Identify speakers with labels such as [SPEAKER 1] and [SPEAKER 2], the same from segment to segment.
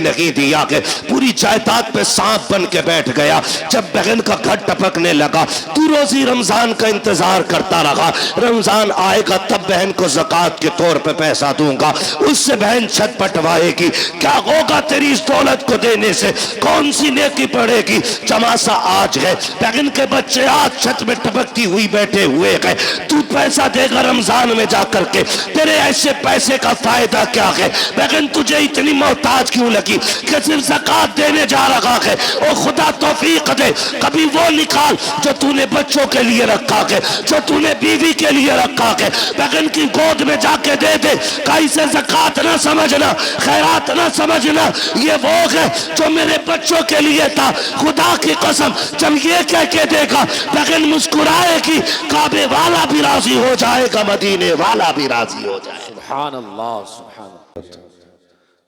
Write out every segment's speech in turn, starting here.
[SPEAKER 1] नहीं दिया कि पूरी जायदाद पे सांप बन के बैठ गया। जब बहन का घर टपकने लगा, तू रोजी रमजान का इंतजार करता रहा, रमजान आएगा तब बहन को ज़कात के तौर पे पैसा दूंगा, उससे बहन छत पटवाएगी। क्या होगा तेरी इस दौलत को देने से? कौन सी नेकी पड़ेगी? चमासा आज है, बहन के बच्चे आज छत में टपकती हुई बैठे हुए हैं, तू पैसा देगा रमजान में जाकर के, तेरे ऐसे पैसे का फायदा क्या है? बहन तुझे इतनी मोहताज क्यों लगी कि सिर्फ ज़कात देने जा रहा है? और खुदा तौफीक दे, कभी वो निकाल जो तूने बच्चों के लिए रखा है, जो तूने बीवी के लिए रखा है, बहन की गोद में जाके दे दे। कहीं से ज़कात ना समझना, खैरात ना समझना, ये वो है जो मेरे बच्चों के लिए था। खुदा की कसम, जब ये कह के देगा, बहन मुस्कुराएगी, काबे वाला भी राजी हो जाएगा, मदीने वाला भी राजी हो जाएगा।
[SPEAKER 2] सुभान अल्लाह, सुभान अल्लाह।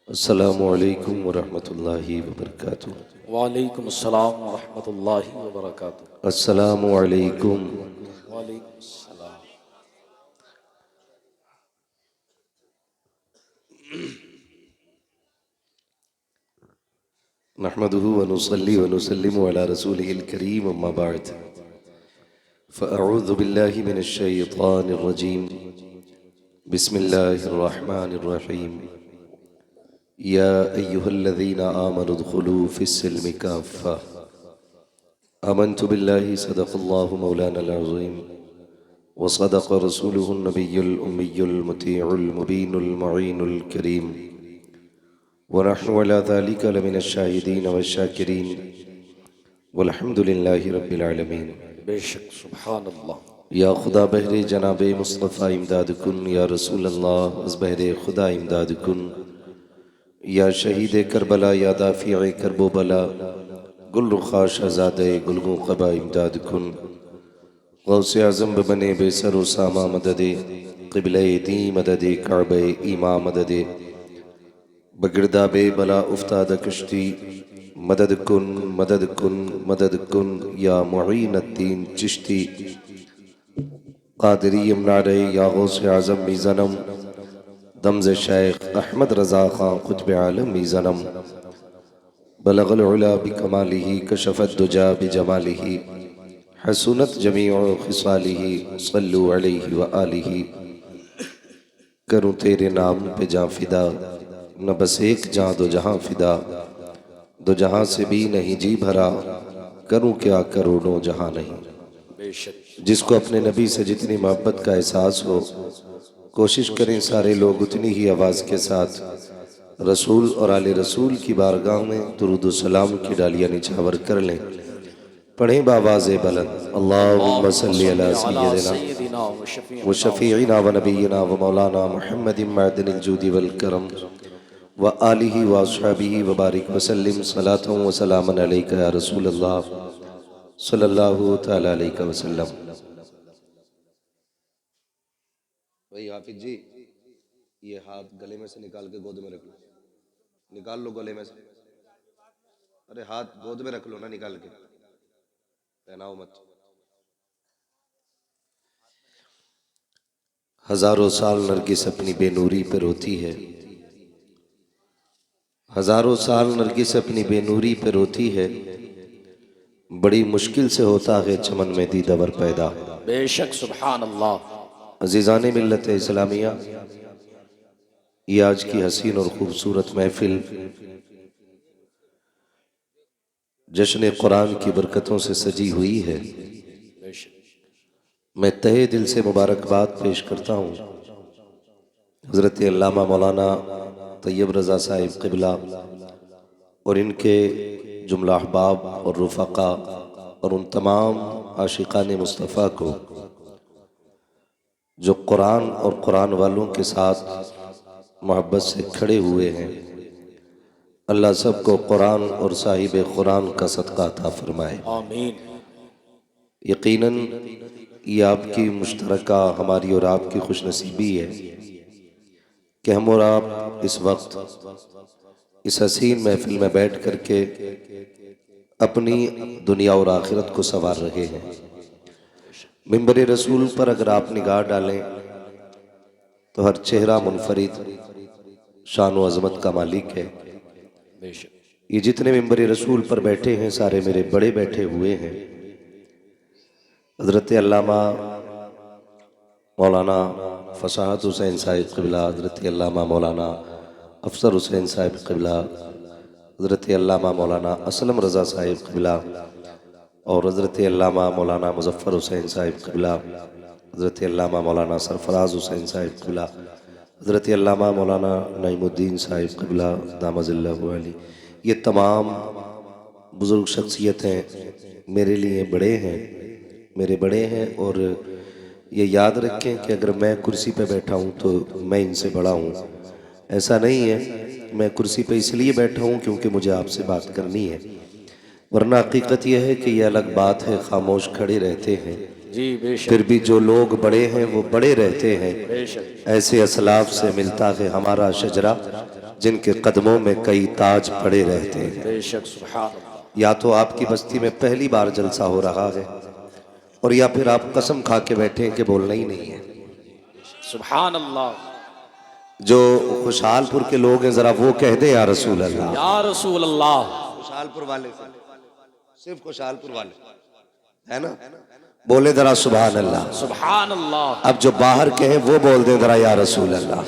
[SPEAKER 3] अस्सलामु अलैकुम वरहमतुल्लाहि वबरकातुहू।
[SPEAKER 2] वालेकुम अस्सलाम वरहमतुल्लाहि वबरकातुहू।
[SPEAKER 3] अस्सलामु अलैकुम।
[SPEAKER 2] वालेकुम अस्सलाम।
[SPEAKER 3] नहमदुहु व नुसल्ली व नुसल्लिमु अला रसूलिहिल करीम, अम्मा बाद। फ़अऊज़ु बिल्लाहि मिनश शैतानिर रजीम। बिस्मिल्लाहिर रहमानिर रहीम। या अय्युहल्लज़ीना आमनु उद्खुलू फ़िस्सिल्मि काफ़्फ़ा। आमन्तु बिल्लाहि सदक़ल्लाहु मौलानल अज़ीम व सदक़ रसूलुहुन नबियुल उम्मियुल मुतीउल मुबीनुल मुईनुल करीम व नहनु अला ज़ालिका लमिनश शाहिदीन वश्शाकिरीन वल्हम्दुलिल्लाहि रब्बिल आलमीन।
[SPEAKER 2] बेशक सुभान अल्लाह।
[SPEAKER 3] या खुदा बहरे जनाबे मुस्तफ़ा इमदाद कुन, या रसूल अल्लाह अज़ बहरे खुदा इमदाद कुन, या शहीद करबला, या दाफ़िए करबो बला, गुल रुखा शहज़ादे गुलगो क़बा इमदाद कुन। गौसे आज़म बने बेसर सामा मददे, क़िबले दी मददे, काबे ईमा मददे, बगिरदा बे बला उफ्ताद कश्ती, मदद कुन मदद कुन मदद कुन, या मुईनुद्दीन चिश्ती क़ादिरी इमनारे, या गौसे आज़म मीज़नम, दमज़ शेख अहमद रज़ा ख़ां क़ुत्ब आलम मीज़नम, बलग़ल उला बिकमालिही, कशफ़त दुजा बिजमालिही, हसूनत जमीउ ख़िसालिही, सल्लु अलैहि व आलिही। करूँ तेरे नाम पे जाँ फ़िदा, न बस एक जाँ दो जहाँ फ़िदा, दो जहाँ से भी नहीं जी भरा, करूँ क्या करोड़ों जहाँ नहीं।
[SPEAKER 2] बेशक
[SPEAKER 3] जिसको अपने नबी से जितनी मोहब्बत का एहसास हो, कोशिश करें सारे लोग उतनी ही आवाज़ के साथ रसूल और आले रसूल की बारगाह में दुरूद व सलाम की डालियाँ निछावर कर लें। पढ़ें बावाज़ बुलंद, अल्लाहुम्मा सल्ली अला सय्यिदिना व शफ़ीइना व नबीना व मौलाना मुहम्मदिन मअदिनिल जूदि वल करम व आलिहि व अस्हाबिहि व बारिक व सल्लिम सलातन व सलामन अलैका या रसूल अल्लाह सल्लल्लाहु तआला अलैहि वसल्लम। भाई हाफिज जी, ये हाथ गले में से निकाल के गोद में रख लो, निकाल लो गले में से। अरे हाथ गोद में रख लो ना, निकाल के पहनाओ मत। हजारों साल नरगिस अपनी बेनूरी पे रोती है, हजारों साल नरगिस अपनी बेनूरी पे रोती है, बड़ी मुश्किल से होता है चमन में दीदावर पैदा।
[SPEAKER 2] बेशक सुभान अल्लाह।
[SPEAKER 3] अज़ीज़ाने मिल्लत इस्लामिया, ये आज की हसीन और खूबसूरत महफिल जश्न कुरान की बरकतों से सजी हुई है। मैं तहे दिल से मुबारकबाद पेश करता हूँ हज़रत अल्लामा मौलाना तैयब रज़ा साहिब क़िबला और इनके जुमला अहबाब और रुफ़क़ा और उन तमाम आशिक़ान मुस्तफ़ा को जो कुरान और कुरान वालों के साथ मोहब्बत से खड़े हुए हैं। अल्लाह सबको कुरान और साहिब कुरान का सदका अता फरमाए,
[SPEAKER 2] आमीन।
[SPEAKER 3] यकीनन ये आपकी मुश्तरका, हमारी और आपकी खुशनसीबी है कि हम और आप इस वक्त इस हसीन महफिल में बैठ कर के अपनी दुनिया और आखिरत को संवार रहे हैं। मिंबर रसूल पर अगर आप निगाह डालें तो हर चेहरा मुनफरिद शान व अज़मत का मालिक है।
[SPEAKER 2] बेशक
[SPEAKER 3] ये जितने मेंबर रसूल पर बैठे हैं सारे मेरे बड़े बैठे हुए हैं। हज़रत अल्लामा मौलाना फसाहत हुसैन साहिब क़िबला, हज़रत अल्लामा मौलाना अफसर हुसैन साहिब क़िबला, हज़रत अल्लामा मौलाना असलम रज़ा साहिब क़िबला और हज़रत अल्लामा मौलाना मुज़फ़्फ़र हुसैन साहिब क़िबला, हज़रत अल्लामा मौलाना सरफराज हुसैन साहिब क़िबला, हज़रत अल्लामा मौलाना नईमुद्दीन साहिब क़िबला दामज़िल्लहु अली। ये तमाम बुज़ुर्ग शख्सियतें मेरे लिए बड़े हैं, मेरे बड़े हैं। और ये याद रखें कि अगर मैं कुर्सी पे बैठा हूँ तो मैं इनसे बड़ा हूँ, ऐसा नहीं है। मैं कुर्सी पे इसलिए बैठा हूँ क्योंकि मुझे आपसे बात करनी है, वरना हकीकत यह है कि यह अलग बात है, खामोश खड़े रहते हैं।
[SPEAKER 2] जी बेशक
[SPEAKER 3] फिर भी जो लोग बड़े हैं वो बड़े रहते हैं।
[SPEAKER 2] बेशक
[SPEAKER 3] ऐसे असलाफ से मिलता है हमारा शजरा, जिनके कदमों में कई ताज पड़े रहते हैं।
[SPEAKER 2] बेशक सुभान अल्लाह।
[SPEAKER 3] या तो आपकी बस्ती में पहली बार जलसा हो रहा है, और या फिर आप कसम खा के बैठे हैं कि बोलना ही नहीं है।
[SPEAKER 2] सुभान अल्लाह।
[SPEAKER 3] जो खुशहालपुर के लोग हैं जरा वो कह दें या रसूल अल्लाह।
[SPEAKER 2] या रसूल अल्लाह।
[SPEAKER 3] खुशहालपुर वाले, सिर्फ खुशहालपुर वाले है ना, बोले जरा सुभान अल्लाह।
[SPEAKER 2] सुभान अल्लाह।
[SPEAKER 3] अब जो बाहर के हैं वो बोल दें जरा या रसूल अल्लाह।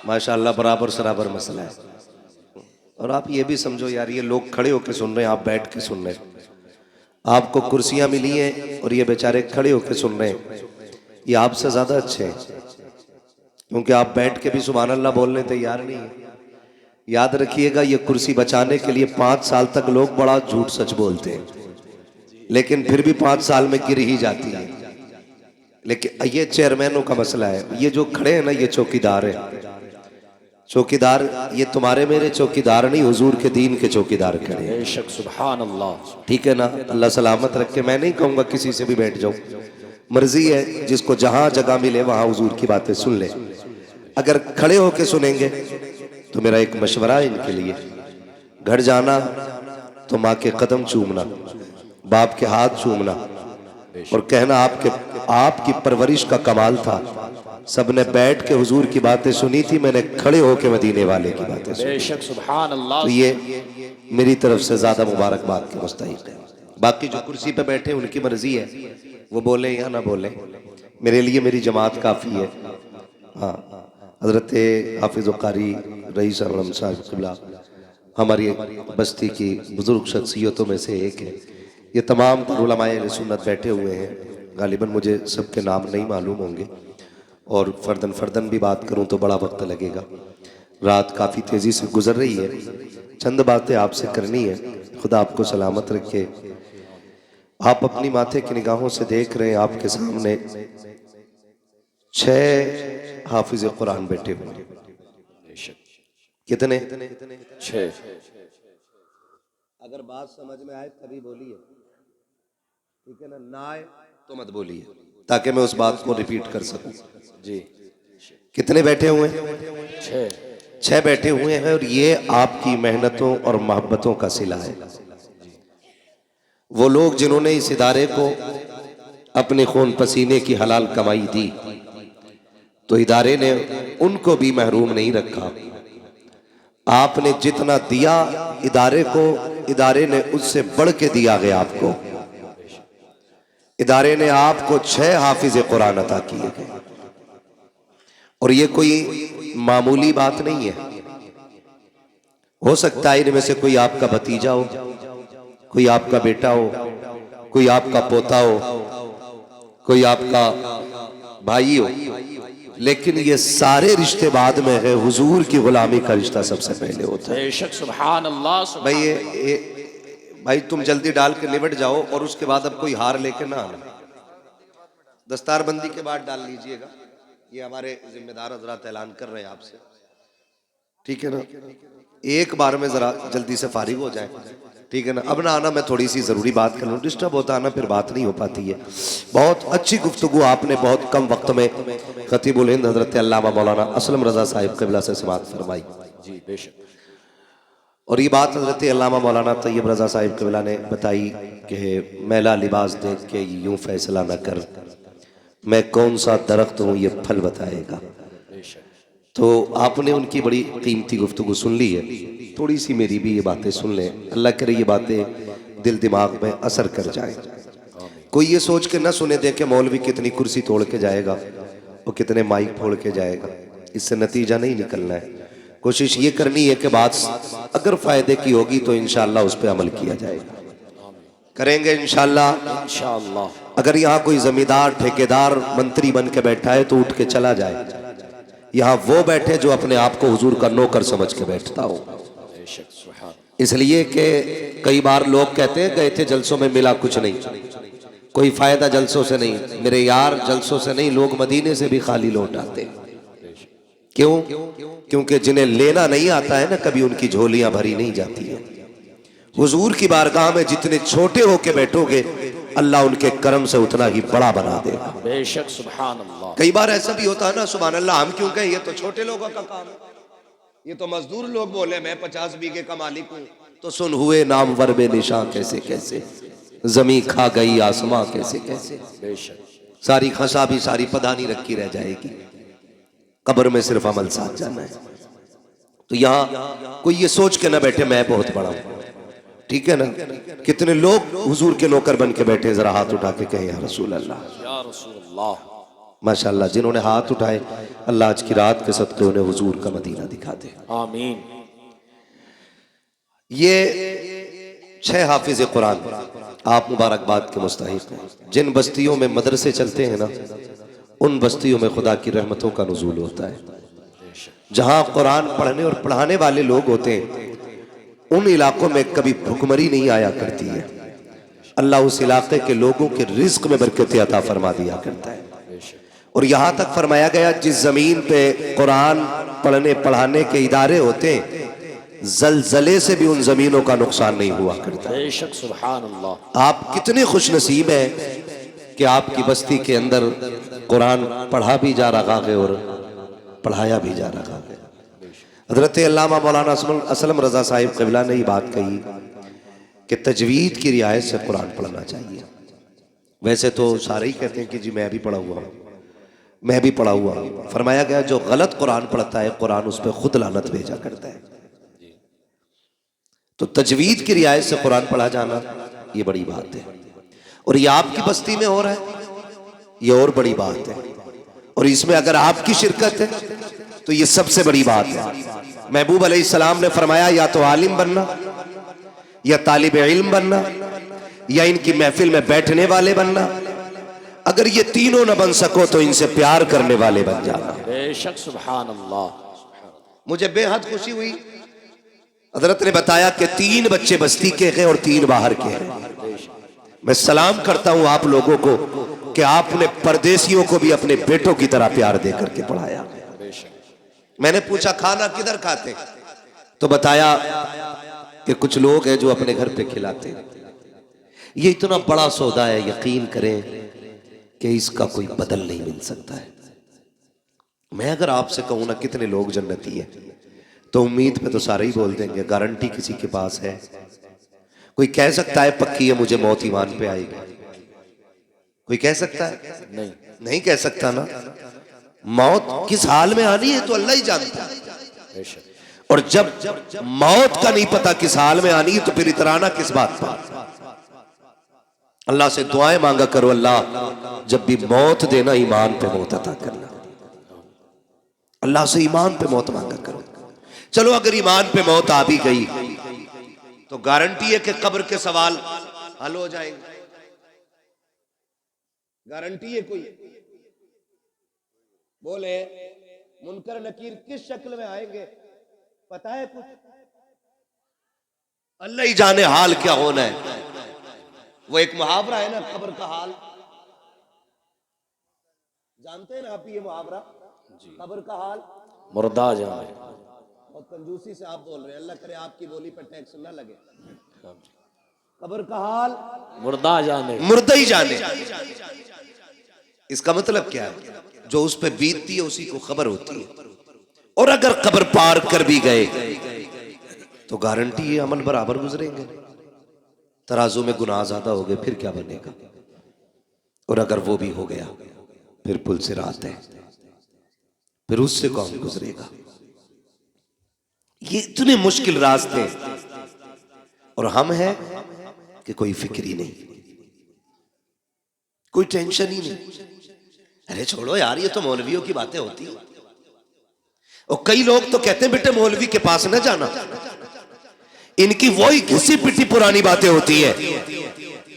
[SPEAKER 3] माशाअल्लाह बराबर सराबर मसला है। और आप ये भी समझो यार, ये लोग खड़े होकर सुन रहे हैं, आप बैठ के सुन रहे हैं। आपको कुर्सियां मिली हैं और ये बेचारे खड़े होकर सुन रहे हैं, ये आपसे ज्यादा अच्छे हैं, क्योंकि आप बैठ के भी सुभान अल्लाह बोलने तैयार नहीं है। याद रखिएगा, ये कुर्सी बचाने के लिए 5 साल तक लोग बड़ा झूठ सच बोलते हैं, लेकिन फिर भी 5 साल में गिर ही जाती है। लेकिन ये चेयरमैनों का मसला है। ये जो खड़े हैं ना, ये चौकीदार है। चौकीदार ये तुम्हारे मेरे चौकीदार नहीं, हुजूर के दीन के चौकीदार खड़े हैं।
[SPEAKER 2] बेशक सुभान अल्लाह।
[SPEAKER 3] ठीक है ना, अल्लाह सलामत रखे। मैं नहीं कहूँगा किसी से भी बैठ जाओ, मर्जी है, जिसको जहाँ जगह मिले वहाँ हुजूर की बातें सुन ले। अगर खड़े होके सुनेंगे तो मेरा एक मशवरा है इनके लिए, घर जाना तो माँ के कदम चूमना, बाप के हाथ चूमना और कहना आपकी परवरिश का कमाल था। सबने बैठ के हुजूर की बातें सुनी थी, मैंने खड़े होके मदीने वाले की बातें सुनी।
[SPEAKER 2] बेशक सुभान अल्लाह।
[SPEAKER 3] तो ये मेरी तरफ से ज्यादा मुबारकबाद के मुस्तहिक है। बाकी जो कुर्सी पे बैठे उनकी मर्जी है, वो बोले या ना बोले, मेरे लिए मेरी जमात काफ़ी है। हाँ, हज़रत हाफिज़ कारी रईस आलम साहब क़िबला हमारी बस्ती की बुज़ुर्ग शख्सियतों में से एक है। ये तमाम उलमाए अहले सुन्नत बैठे हुए हैं। गालिबन मुझे सबके नाम नहीं मालूम होंगे, और फ़र्दन फ़र्दन भी बात करूं तो बड़ा वक्त लगेगा। रात काफ़ी तेज़ी से गुजर रही है, चंद बातें आपसे करनी है। खुदा आपको सलामत रखे। आप अपनी माथे की निगाहों से देख रहे हैं, आपके सामने 6 हाफिज़ कुरान बैठे हुए हैं। कितने?
[SPEAKER 2] 6।
[SPEAKER 3] अगर बात समझ में आए तभी बोलिए, ठीक है ना, ना आए तो मत बोलिए, ताकि मैं उस बात को रिपीट कर सकूं।
[SPEAKER 2] जी
[SPEAKER 3] कितने बैठे हुए हैं?
[SPEAKER 2] 6।
[SPEAKER 3] 6 बैठे हुए हैं, और ये आपकी मेहनतों और मोहब्बतों का सिला है। वो लोग जिन्होंने इस इदारे को अपने खून पसीने की हलाल कमाई दी, तो इदारे ने उनको भी महरूम नहीं रखा। आपने जितना दिया इदारे को, इदारे ने उससे बढ़ के दिया गया आपको। इदारे ने आपको 6 हाफिज़ कुरान अता किए गए, और ये कोई मामूली बात नहीं है। हो सकता है इनमें से कोई आपका भतीजा हो, कोई आपका बेटा हो, कोई आपका पोता हो, कोई आपका भाई हो, लेकिन ये सारे रिश्ते बाद में है। हुजूर की गुलामी का रिश्ता सबसे पहले होता है।
[SPEAKER 2] बेशक सुभान अल्लाह।
[SPEAKER 3] भाई तुम जल्दी डाल के निबट जाओ, और उसके बाद अब कोई हार लेके ना आना। दस्तारबंदी के बाद डाल लीजिएगा, ये हमारे जिम्मेदार हजरात ऐलान कर रहे हैं आपसे, ठीक है ना। एक बार में जरा जल्दी से फारिग हो जाए, ठीक है ना। अब ना आना, मैं थोड़ी सी ज़रूरी बात कर लूँ, डिस्टर्ब होता है ना, फिर बात नहीं हो पाती है। बहुत अच्छी गुफ्तगू आपने बहुत कम वक्त में खतीबुल हिंद हज़रत अल्लामा मौलाना असलम रज़ा साहिब क़िबला से समाअत फरमाई।
[SPEAKER 2] जी बेशक।
[SPEAKER 3] और ये बात हज़रत अल्लामा मौलाना तैयब रज़ा साहिब क़िबला ने बताई कि मैला लिबास देख के यूँ फैसला न कर, मैं कौन सा दरख्त हूँ ये फल बताएगा। तो आपने उनकी बड़ी कीमती गुफ्तगू सुन ली है। थोड़ी सी मेरी भी ये बातें सुन लें, अल्लाह करे ये बातें दिल दिमाग में असर कर जाए। कोई ये सोच के ना सुने दे कि मौलवी कितनी कुर्सी तोड़ के जाएगा और कितने माइक फोड़ के जाएगा, इससे नतीजा नहीं निकलना है। कोशिश ये करनी है कि बात अगर फायदे की होगी तो इंशाअल्लाह उस पर अमल किया जाएगा, करेंगे इंशाअल्लाह।
[SPEAKER 2] इंशाअल्लाह।
[SPEAKER 3] अगर यहाँ कोई जमींदार ठेकेदार मंत्री बन के बैठा है तो उठ के चला जाए, यहाँ वो बैठे जो अपने आप को हुजूर का नौकर समझ के बैठता हो।
[SPEAKER 2] बेशक सुभान।
[SPEAKER 3] इसलिए कि कई बार लोग कहते हैं गए थे जलसों में मिला कुछ नहीं, कोई फायदा जलसों से नहीं। मेरे यार जलसों से नहीं, लोग मदीने से भी खाली लौट आते। क्यों? क्योंकि जिन्हें लेना नहीं आता है ना, कभी उनकी झोलियां भरी नहीं जाती है। हुजूर की बारगाह में जितने छोटे होके बैठोगे अल्लाह उनके कर्म से उतना ही बड़ा बना देगा।
[SPEAKER 2] बेशक सुभान अल्लाह।
[SPEAKER 3] कई बार ऐसा भी होता है ना, सुभान अल्लाह हम क्यों कहें, ये तो छोटे लोगों का काम है, ये तो मजदूर लोग बोले मैं 50 बीघे का मालिक हूँ। तो सुन हुए नामवर बेनिशान कैसे कैसे, जमी खा गई आसमां कैसे कैसे।
[SPEAKER 2] बेशक।
[SPEAKER 3] सारी खसा भी सारी पदानी रखी रह जाएगी, कब्र में सिर्फ अमल साथ जाना है। तो यहाँ कोई ये सोच के ना बैठे मैं बहुत बड़ा हूँ, ठीक है ना। कितने लोग हुजूर के नौकर बन के बैठे, जरा हाथ उठा के कहें या रसूल अल्लाह,
[SPEAKER 2] या रसूल अल्लाह।
[SPEAKER 3] माशाअल्लाह जिन्होंने हाथ उठाए अल्लाह आज की रात के सदके उन्हें हुजूर का मदीना दिखा दे,
[SPEAKER 2] आमीन।
[SPEAKER 3] ये 6 हाफिज कुरान आप मुबारकबाद के मुस्तहिक हैं। जिन बस्तियों में मदरसे चलते हैं ना, उन बस्तियों में खुदा की रहमतों का नुज़ूल होता है। जहां कुरान पढ़ने और पढ़ाने वाले लोग होते हैं उन इलाकों में कभी भुखमरी नहीं आया करती है। अल्लाह उस इलाके के लोगों के रिज्क में बरकत अता फरमा दिया करता है। और यहाँ तक फरमाया गया जिस जमीन पे कुरान पढ़ने पढ़ाने के इदारे होते हैं जलजले से भी उन जमीनों का नुकसान नहीं हुआ करता।
[SPEAKER 2] बेशक सुभान अल्लाह।
[SPEAKER 3] आप कितने खुश नसीब हैं कि आपकी बस्ती के अंदर कुरान पढ़ा भी जा रहा है और पढ़ाया भी जा रहा है। हजरत अल्लामा मौलाना असलम रजा साहिब क़िबला ने ये बात कही कि तजवीद की रियायत से कुरान पढ़ना चाहिए। वैसे तो सारे ही कहते हैं कि जी मैं भी पढ़ा हुआ हूँ, मैं भी पढ़ा हुआ हूँ। फरमाया गया जो गलत कुरान पढ़ता है कुरान उस पर खुद लानत भेजा करता है। तो तजवीद की रियायत से कुरान पढ़ा जाना ये बड़ी बात है, और ये आपकी बस्ती में हो रहा है, ये और बड़ी बात है। और इसमें अगर आपकी शिरकत है तो ये सबसे बड़ी बात है। महबूब अलैहिस्सलाम ने फरमाया या तो आलिम बनना, या तालिब इल्म बनना, या इनकी महफिल में बैठने वाले बनना। अगर ये तीनों न बन सको तो इनसे प्यार करने वाले बन जाना।
[SPEAKER 2] बेशक सुभान अल्लाह।
[SPEAKER 3] मुझे बेहद खुशी हुई, हजरत ने बताया कि 3 बच्चे बस्ती के हैं और 3 बाहर के हैं। मैं सलाम करता हूं आप लोगों को कि आपने परदेसियों को भी अपने बेटों की तरह प्यार दे करके पढ़ाया। मैंने पूछा खाना किधर खाते, तो बताया कि कुछ लोग हैं जो अपने घर पे खिलाते हैं। ये इतना बड़ा सौदा है, यकीन करें कि इसका कोई बदल नहीं मिल सकता है। मैं अगर आपसे कहूँ ना कितने लोग जन्नती हैं, तो उम्मीद पे तो सारे ही बोल देंगे, गारंटी किसी के पास है? कोई कह सकता है पक्की है मुझे मौत ईमान पे आएगी? कोई कह सकता है?
[SPEAKER 2] नहीं,
[SPEAKER 3] नहीं कह सकता ना। मौत किस हाल में आनी है तो अल्लाह ही जानता है। और जब मौत का नहीं पता किस हाल में आनी है तो फिर इतराना किस बात पर? अल्लाह से दुआएं मांगा करो, अल्लाह जब भी मौत देना ईमान पे मौत अता करना। अल्लाह से ईमान पे मौत मांगा करो। चलो अगर ईमान पे मौत आ भी गई तो गारंटी है कि कब्र के सवाल हल हो जाएंगे। गारंटी है कोई? बोले मुनकर नकीर किस शक्ल में आएंगे पता है कुछ? अल्लाह ही जाने हाल क्या होना है। वो एक मुहावरा है ना, कब्र का हाल जानते हैं ना आप? ये मुहावरा कब्र का हाल
[SPEAKER 2] मुर्दा जाने।
[SPEAKER 3] बहुत कंजूसी से आप बोल रहे हैं, अल्लाह करे आपकी बोली पर टैक्स ना लगे। कब्र का हाल
[SPEAKER 2] मुर्दा जाने,
[SPEAKER 3] मुर्दा ही जाने। इसका मतलब क्या है? जो उस पे बीतती है उसी को खबर होती है। और अगर कब्र पार कर भी गए तो गारंटी है अमल बराबर गुजरेंगे। तराजू में गुनाह ज्यादा हो गए फिर क्या बनेगा? और अगर वो भी हो गया फिर पुल से रात है, फिर उससे कौन गुजरेगा? ये इतने मुश्किल रास्ते और हम हैं कि कोई फिक्र ही नहीं, कोई टेंशन ही नहीं। अरे छोड़ो यार, ये तो मौलवियों की बातें होती है। और कई लोग तो कहते हैं बेटे मौलवी के पास न जाना, इनकी वही घिसी पिटी पुरानी बातें होती है।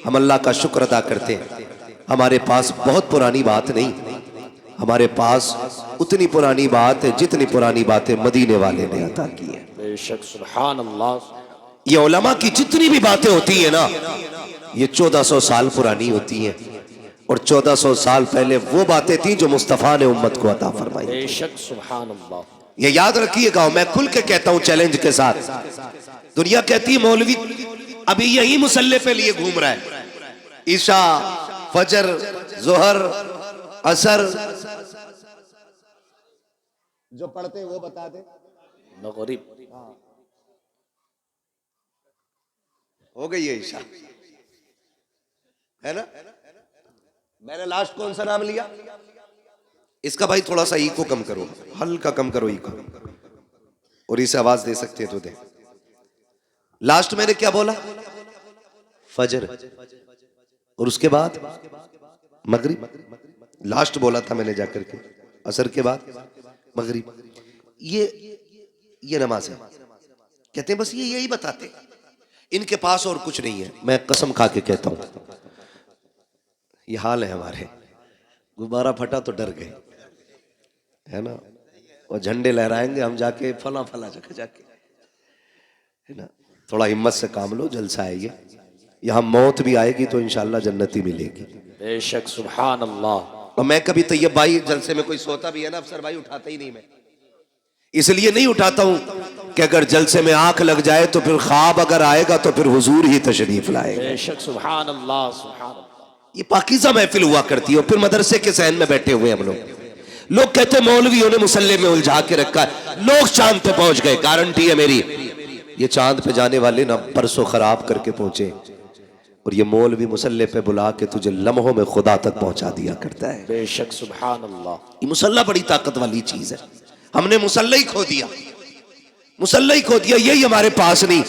[SPEAKER 3] हम अल्लाह का शुक्र अदा करते हैं, हमारे पास बहुत पुरानी बात नहीं, हमारे पास उतनी पुरानी बात है जितनी पुरानी बातें मदीने वाले ने अता की है।
[SPEAKER 2] बेशक सुभान अल्लाह।
[SPEAKER 3] ये उलमा की जितनी भी बातें होती है ना, ये 1400 साल पुरानी होती हैं, और 1400 साल पहले वो बातें थी जो मुस्तफा ने उम्मत को अता फरमाई।
[SPEAKER 2] बेशक सुभान अल्लाह।
[SPEAKER 3] ये याद रखिएगा, मैं खुल के कहता हूं चैलेंज के साथ। दुनिया कहती है मौलवी अभी यही मुसल्ले पे लिए घूम रहा है, ईशा फजर जोहर असर जो पढ़ते हैं वो बता दे,
[SPEAKER 2] मगरिब
[SPEAKER 3] हो गई है ईशा, है ना। मैंने लास्ट कौन सा नाम लिया? इसका भाई थोड़ा सा इको कम करो, हल्का कम करो इको, और इसे आवाज दे सकते हैं तो दे। लास्ट मैंने क्या बोला? फजर, और उसके बाद मगरिब। लास्ट बोला था मैंने जाकर के, असर के बाद मगरिब। ये नमाज है। कहते हैं बस ये यही बताते, इनके पास और कुछ नहीं है। मैं कसम खा के कहता हूं ये हाल है हमारे। गुब्बारा फटा तो डर गए, है ना, और झंडे लहराएंगे हम जाके फला फला जगह जाके, है ना। थोड़ा हिम्मत से काम लो, जलसा है ये। यहाँ मौत भी आएगी तो इंशाल्लाह जन्नती मिलेगी।
[SPEAKER 2] बेशक सुभान अल्लाह।
[SPEAKER 3] और मैं कभी तैयब भाई जलसे में कोई सोता भी है ना अफसर भाई, उठाता ही नहीं। मैं इसलिए नहीं उठाता हूं कि अगर जलसे में आंख लग जाए तो फिर ख्वाब अगर आएगा तो फिर हुजूर ही तशरीफ लाएगा।
[SPEAKER 2] बेशक सुभान अल्लाह सुभान अल्लाह।
[SPEAKER 3] ये पाकीज़ा महफिल हुआ करती है। और फिर मदरसे के सहन में बैठे हुए हम लोग कहते मौलवियों ने मुसल्ले में उलझा के रखा है। लोग चांद पे पहुंच गए, गारंटी है मेरी। ये चांद पे जाने वाले ना परसों खराब करके पहुंचे, और ये मौलवी मुसल्ले पे बुला के तुझे लम्हों में खुदा तक पहुंचा दिया करता है।
[SPEAKER 2] बेशक सुभान अल्लाह।
[SPEAKER 3] ये मुसल्ला बड़ी ताकत वाली चीज है। हमने मुसल्ला ही खो दिया, मुसल्ला ही खो दिया। यही हमारे पास नहीं।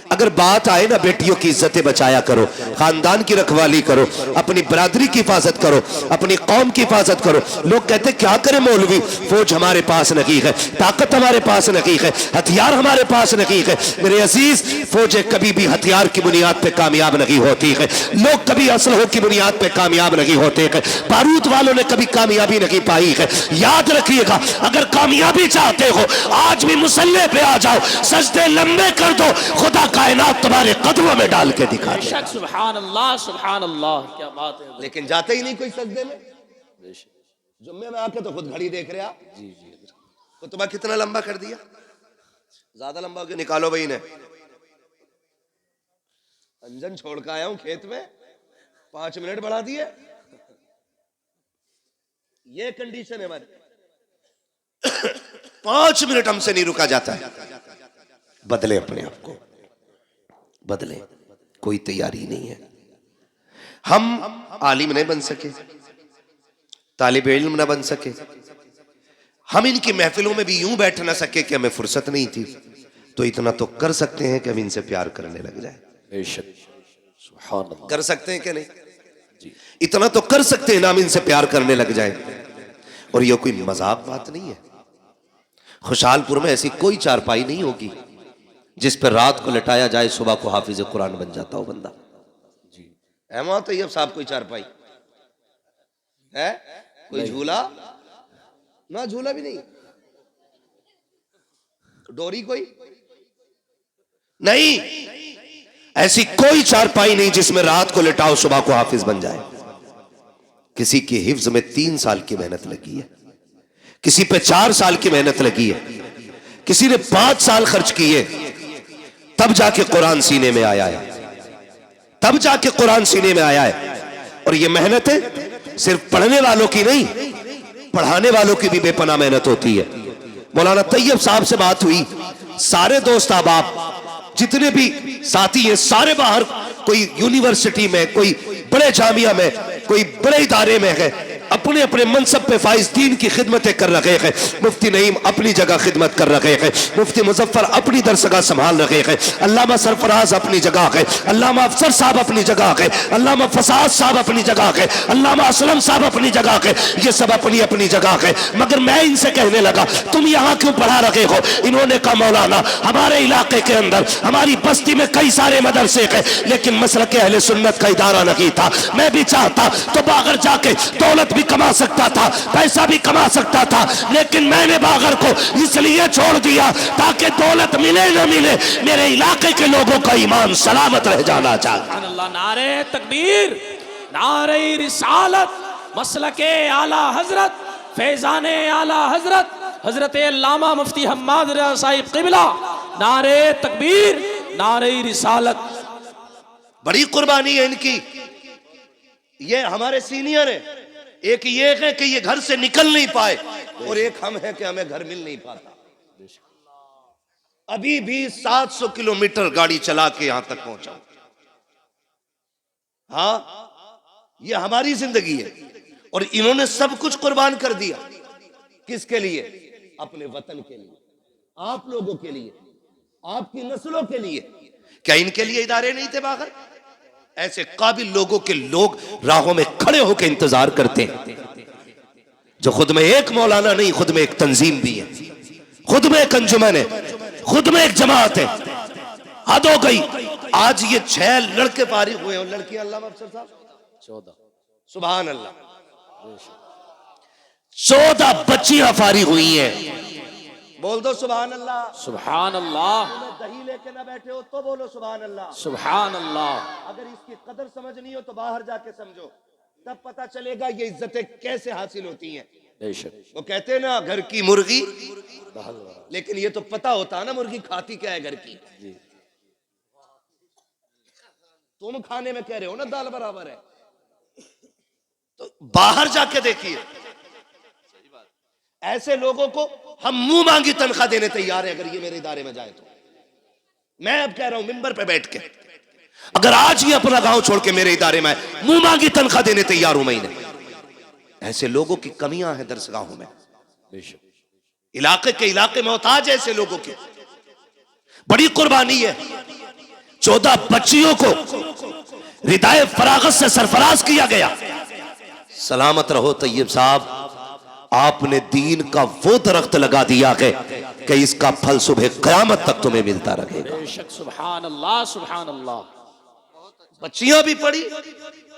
[SPEAKER 3] अगर बात आए ना, बेटियों की इज्जतें बचाया करो, खानदान की रखवाली करो, अपनी बरादरी की हिफाजत करो, अपनी कौम की हिफाजत करो। लोग कहते क्या करें मौलवी, फौज हमारे पास नहीं है, ताकत हमारे पास नहीं है, हथियार हमारे पास नहीं है। मेरे अजीज, फौजें कभी भी हथियार की बुनियाद पे कामयाब नहीं होती है। लोग कभी असलहों की बुनियाद पे कामयाब नहीं होते हैं। बारूद वालों ने कभी कामयाबी नहीं पाई है। याद रखिएगा, अगर कामयाबी चाहते हो आज भी मुसल्ले पे आ जाओ, सजदे लंबे कर दो, खुदा कायनात तुम्हारे कदमों में डाल के दिखा दे।
[SPEAKER 2] बेशक सुभान अल्लाह सुभान अल्लाह। क्या बात है।
[SPEAKER 3] लेकिन जाते ही नहीं कोई सजदे में।
[SPEAKER 2] बेशक।
[SPEAKER 3] जुम्मे में आके तो खुद घड़ी देख रहे आप।
[SPEAKER 2] जी जी।
[SPEAKER 3] खुतबा कितना लंबा कर दिया, ज्यादा लंबा हो गया, निकालो भाई ने। अंजन छोड़ के आया हूं खेत में, 5 मिनट बढ़ा दिए। ये कंडीशन है हमारी। 5 मिनट हमसे नहीं रुका जाता है। बदले अपने आप को, बदले। कोई तैयारी नहीं है। हम आलिम नहीं बन सके, तालिब इल्म न बन सके, हम इनकी महफिलों में भी यूं बैठ ना सके कि हमें फुर्सत नहीं थी, तो इतना तो कर सकते हैं कि हम इनसे प्यार करने लग जाए।
[SPEAKER 2] बेशक सुभान अल्लाह।
[SPEAKER 3] कर सकते हैं कि नहीं? इतना तो कर सकते हैं ना, हम इनसे प्यार करने लग जाए। और ये कोई मजाक बात नहीं है। खुशहालपुर में ऐसी कोई चारपाई नहीं होगी जिस पर रात को लटाया जाए, सुबह को हाफिज कुरान बन जाता हो बंदा। जी अहमद तैयब साहब कोई चारपाई है? कोई झूला ना, झूला भी नहीं, डोरी कोई नहीं, ऐसी कोई चारपाई नहीं जिसमें रात को लिटाओ सुबह को हाफिज बन जाए। किसी की हिफ्ज में 3 साल की मेहनत लगी है, किसी पे 4 साल की मेहनत लगी है, किसी ने 5 साल खर्च किए, तब जाके कुरान सीने में आया है, तब जाके कुरान सीने में आया है। और ये मेहनत है सिर्फ पढ़ने वालों की नहीं, पढ़ाने वालों की भी बेपनाह मेहनत होती है। मौलाना तैयब साहब से बात हुई, सारे दोस्त अहबाब जितने भी साथी हैं सारे बाहर, कोई यूनिवर्सिटी में, कोई बड़े जामिया में, कोई बड़े इदारे में है, अपने अपने मनसब
[SPEAKER 1] पे फाइज दीन की खिदमतें कर रहे हैं। मुफ्ती नईम अपनी जगह खिदमत कर रहे हैं, मुफ्ती मुजफ्फर अपनी दरसगाह संभाल रहे हैं, अल्लामा सरफराज अपनी जगह है, अल्लामा अफसर साहब अपनी जगह है, अल्लामा फसाद साहब अपनी जगह है, अल्लामा असलम साहब अपनी जगह है। ये सब अपनी अपनी जगह है। मगर मैं इनसे कहने लगा तुम यहाँ क्यों पढ़ा रहे हो? इन्होंने कहा मौलाना हमारे इलाके के अंदर हमारी बस्ती में कई सारे मदरसे हैं, लेकिन मसलक अहले सुन्नत का इदारा नहीं था। मैं भी चाहता तो बागर जाके दौलत भी कमा सकता था, पैसा भी कमा सकता था, लेकिन मैंने बागर को इसलिए छोड़ दिया ताकि दौलत मिले न मिले मेरे इलाके के लोगों का ईमान सलामत रह जाना चाहिए।
[SPEAKER 2] अल्लाह, नारे तकबीर, नारे रिसालत, मसलके आला हजरत, फैजाने आला हजरत, हजरत अल्लामा मुफ्ती हम्माद रज़ा साहिब क़िबला, नारे तकबीर, नारे रिसालत।
[SPEAKER 1] बड़ी कुर्बानी है इनकी। ये हमारे सीनियर है, एक ये है कि ये घर से निकल नहीं पाए और एक हम है कि हमें घर मिल नहीं पाता। अभी भी 700 किलोमीटर गाड़ी चला के यहां तक पहुंचा। हाँ, ये हमारी जिंदगी है और इन्होंने सब कुछ कुर्बान कर दिया। किसके लिए? अपने वतन के लिए, आप लोगों के लिए, आपकी नस्लों के लिए। क्या इनके लिए इदारे नहीं थे बाहर? ऐसे काबिल लोगों के लोग राहों में खड़े होकर इंतजार करते हैं, जो खुद में एक मौलाना नहीं, खुद में एक तंजीम भी है, खुद में एक अंजुमन है, खुद में एक जमात है। हद हो गई। आज ये 6 लड़के फारिग हुए और लड़की अल्लामा अफसर साहब
[SPEAKER 2] 14।
[SPEAKER 1] सुभान अल्लाह, 14 बच्चियां फारिग हुई हैं। बोल दो सुभान अल्लाह।
[SPEAKER 2] सुभान अल्लाह,
[SPEAKER 1] दही लेके ना बैठे हो तो बोलो सुभान अल्लाह।
[SPEAKER 2] सुभान अल्लाह।
[SPEAKER 1] अगर इसकी कदर समझनी हो तो बाहर जाके समझो, तब पता चलेगा ये इज्जतें कैसे हासिल होती हैं।
[SPEAKER 2] बेशक।
[SPEAKER 1] वो कहते हैं ना घर की मुर्गी, लेकिन ये तो पता होता है ना मुर्गी खाती क्या है घर की। तुम खाने में कह रहे हो ना दाल बराबर है, तो बाहर जाके देखिए। ऐसे लोगों को हम मुंह मांगी तनख्वाह देने तैयार है अगर ये मेरे इदारे में जाए तो। मैं अब कह रहा हूं मिंबर पे बैठ के, अगर आज ये अपना गांव छोड़ के मेरे इदारे में आए, मुंह मांगी तनख्वाह देने तैयार हूं महीने। ऐसे लोगों की कमियां हैं दरसगाहों में। इलाके के इलाके मोहताज ऐसे लोगों के। बड़ी कुर्बानी है। 14 बच्चियों को रिदाए फरागत से सरफराज किया गया। सलामत रहो तैयब साहब, आपने दीन का वो दरख्त लगा दिया है कि इसका फल सुबह क़यामत तक तुम्हें मिलता रहेगा।
[SPEAKER 2] बेशक। सुभान अल्लाह, सुभान अल्लाह।
[SPEAKER 1] बच्चियां भी पढ़ी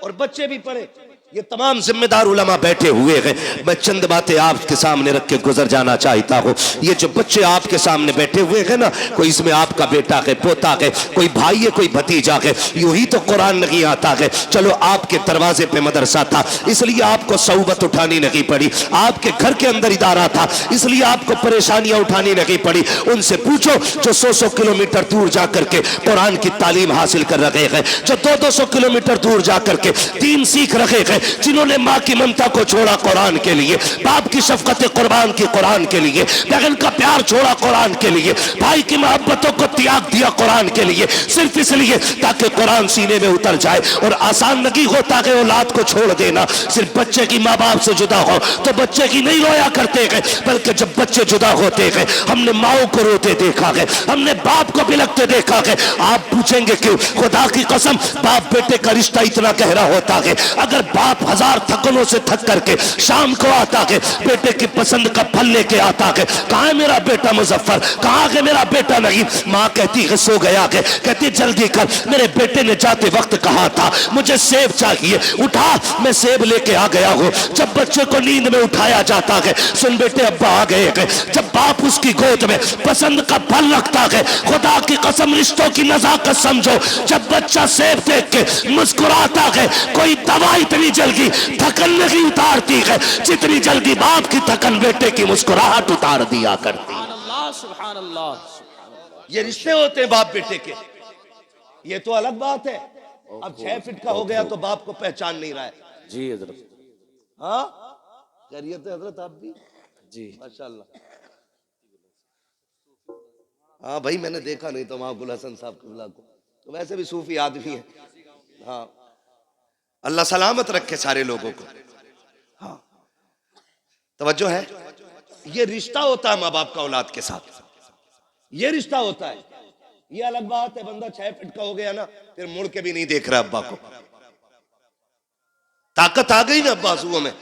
[SPEAKER 1] और बच्चे भी पढ़े। ये तमाम जिम्मेदार उलमा बैठे हुए हैं। मैं चंद बातें आपके सामने रख के गुजर जाना चाहता हूँ। ये जो बच्चे आपके सामने बैठे हुए हैं ना, कोई इसमें आपका बेटा है, पोता है, कोई भाई है, कोई भतीजा है। यूं ही तो कुरान नहीं आता है। चलो आपके दरवाजे पे मदरसा था इसलिए आपको सऊबत उठानी नहीं पड़ी, आपके घर के अंदर इदारा था इसलिए आपको परेशानियां उठानी नहीं पड़ी। उनसे पूछो जो 100-100 किलोमीटर दूर जाकर के कुरान की तालीम हासिल कर रहे हैं, जो 200-200 किलोमीटर दूर जाकर के दीन सीख रहे हैं, जिन्होंने माँ की ममता को छोड़ा कुरान के लिए, बाप की शफकत कुर्बान की कुरान के लिए, बहन का प्यार छोड़ा कुरान के लिए, भाई की मोहब्बतों को त्याग दिया कुरान के लिए, सिर्फ इसलिए ताकि कुरान सीने में उतर जाए। और आसान नहीं होता है औलाद को छोड़ देना। सिर्फ बच्चे की माँ बाप से जुदा हो तो बच्चे की नहीं रोया करते हैं, बल्कि जब बच्चे जुदा होते हैं हमने माओ को रोते देखा है, हमने बाप को बिलखते देखा है। आप पूछेंगे क्यों? खुदा की कसम बाप बेटे का रिश्ता इतना गहरा होता है। अगर बाप 1000 थकनों से थक करके शाम को आता है, बेटे की पसंद का फल लेके आता है, कहाँ है मेरा बेटा मुजफ्फर, कहाँ है मेरा बेटा नहीं, माँ कहती है सो गया है, कहती जल्दी कर, मेरे बेटे ने जाते वक्त कहा था मुझे सेब चाहिए, उठा मैं सेब लेके आ गया हूँ। जब बच्चे को नींद में उठाया जाता है, सुन बेटे अब्बा आ गए हैं, जब बाप उसकी गोद में पसंद का फल रखता है, खुदा की कसम रिश्तों की नजाकत समझो, जब बच्चा सेब देख के मुस्कुराता है, कोई दवा इतनी जल्दी थकन नहीं उतारती है जितनी जल्दी बाप की थकन बेटे की मुस्कुराहट उतार दिया करती।
[SPEAKER 2] सुभान अल्लाह, सुभान अल्लाह।
[SPEAKER 1] ये रिश्ते होते हैं बाप बेटे के। ये तो अलग बात है। अब 6 फीट का हो गया तो बाप को पहचान नहीं रहा है।
[SPEAKER 2] जी हजरत।
[SPEAKER 1] हाँ, खैरियत है हजरत? आप भी
[SPEAKER 2] जी
[SPEAKER 1] माशाल्लाह। हाँ भाई, मैंने देखा नहीं तो वहां गुल हसन साहब किबला को, तो वैसे भी सूफी आदमी है। हाँ, अल्लाह सलामत रखे सारे लोगों को। हाँ, तवज्जो है? ये रिश्ता होता है माँ बाप का औलाद के साथ, ये रिश्ता होता है। ये अलग बात है बंदा 6 फीट का हो गया ना, फिर मुड़ के भी नहीं देख रहा अब्बा को। ताकत आ गई ना अब्बासुओं में,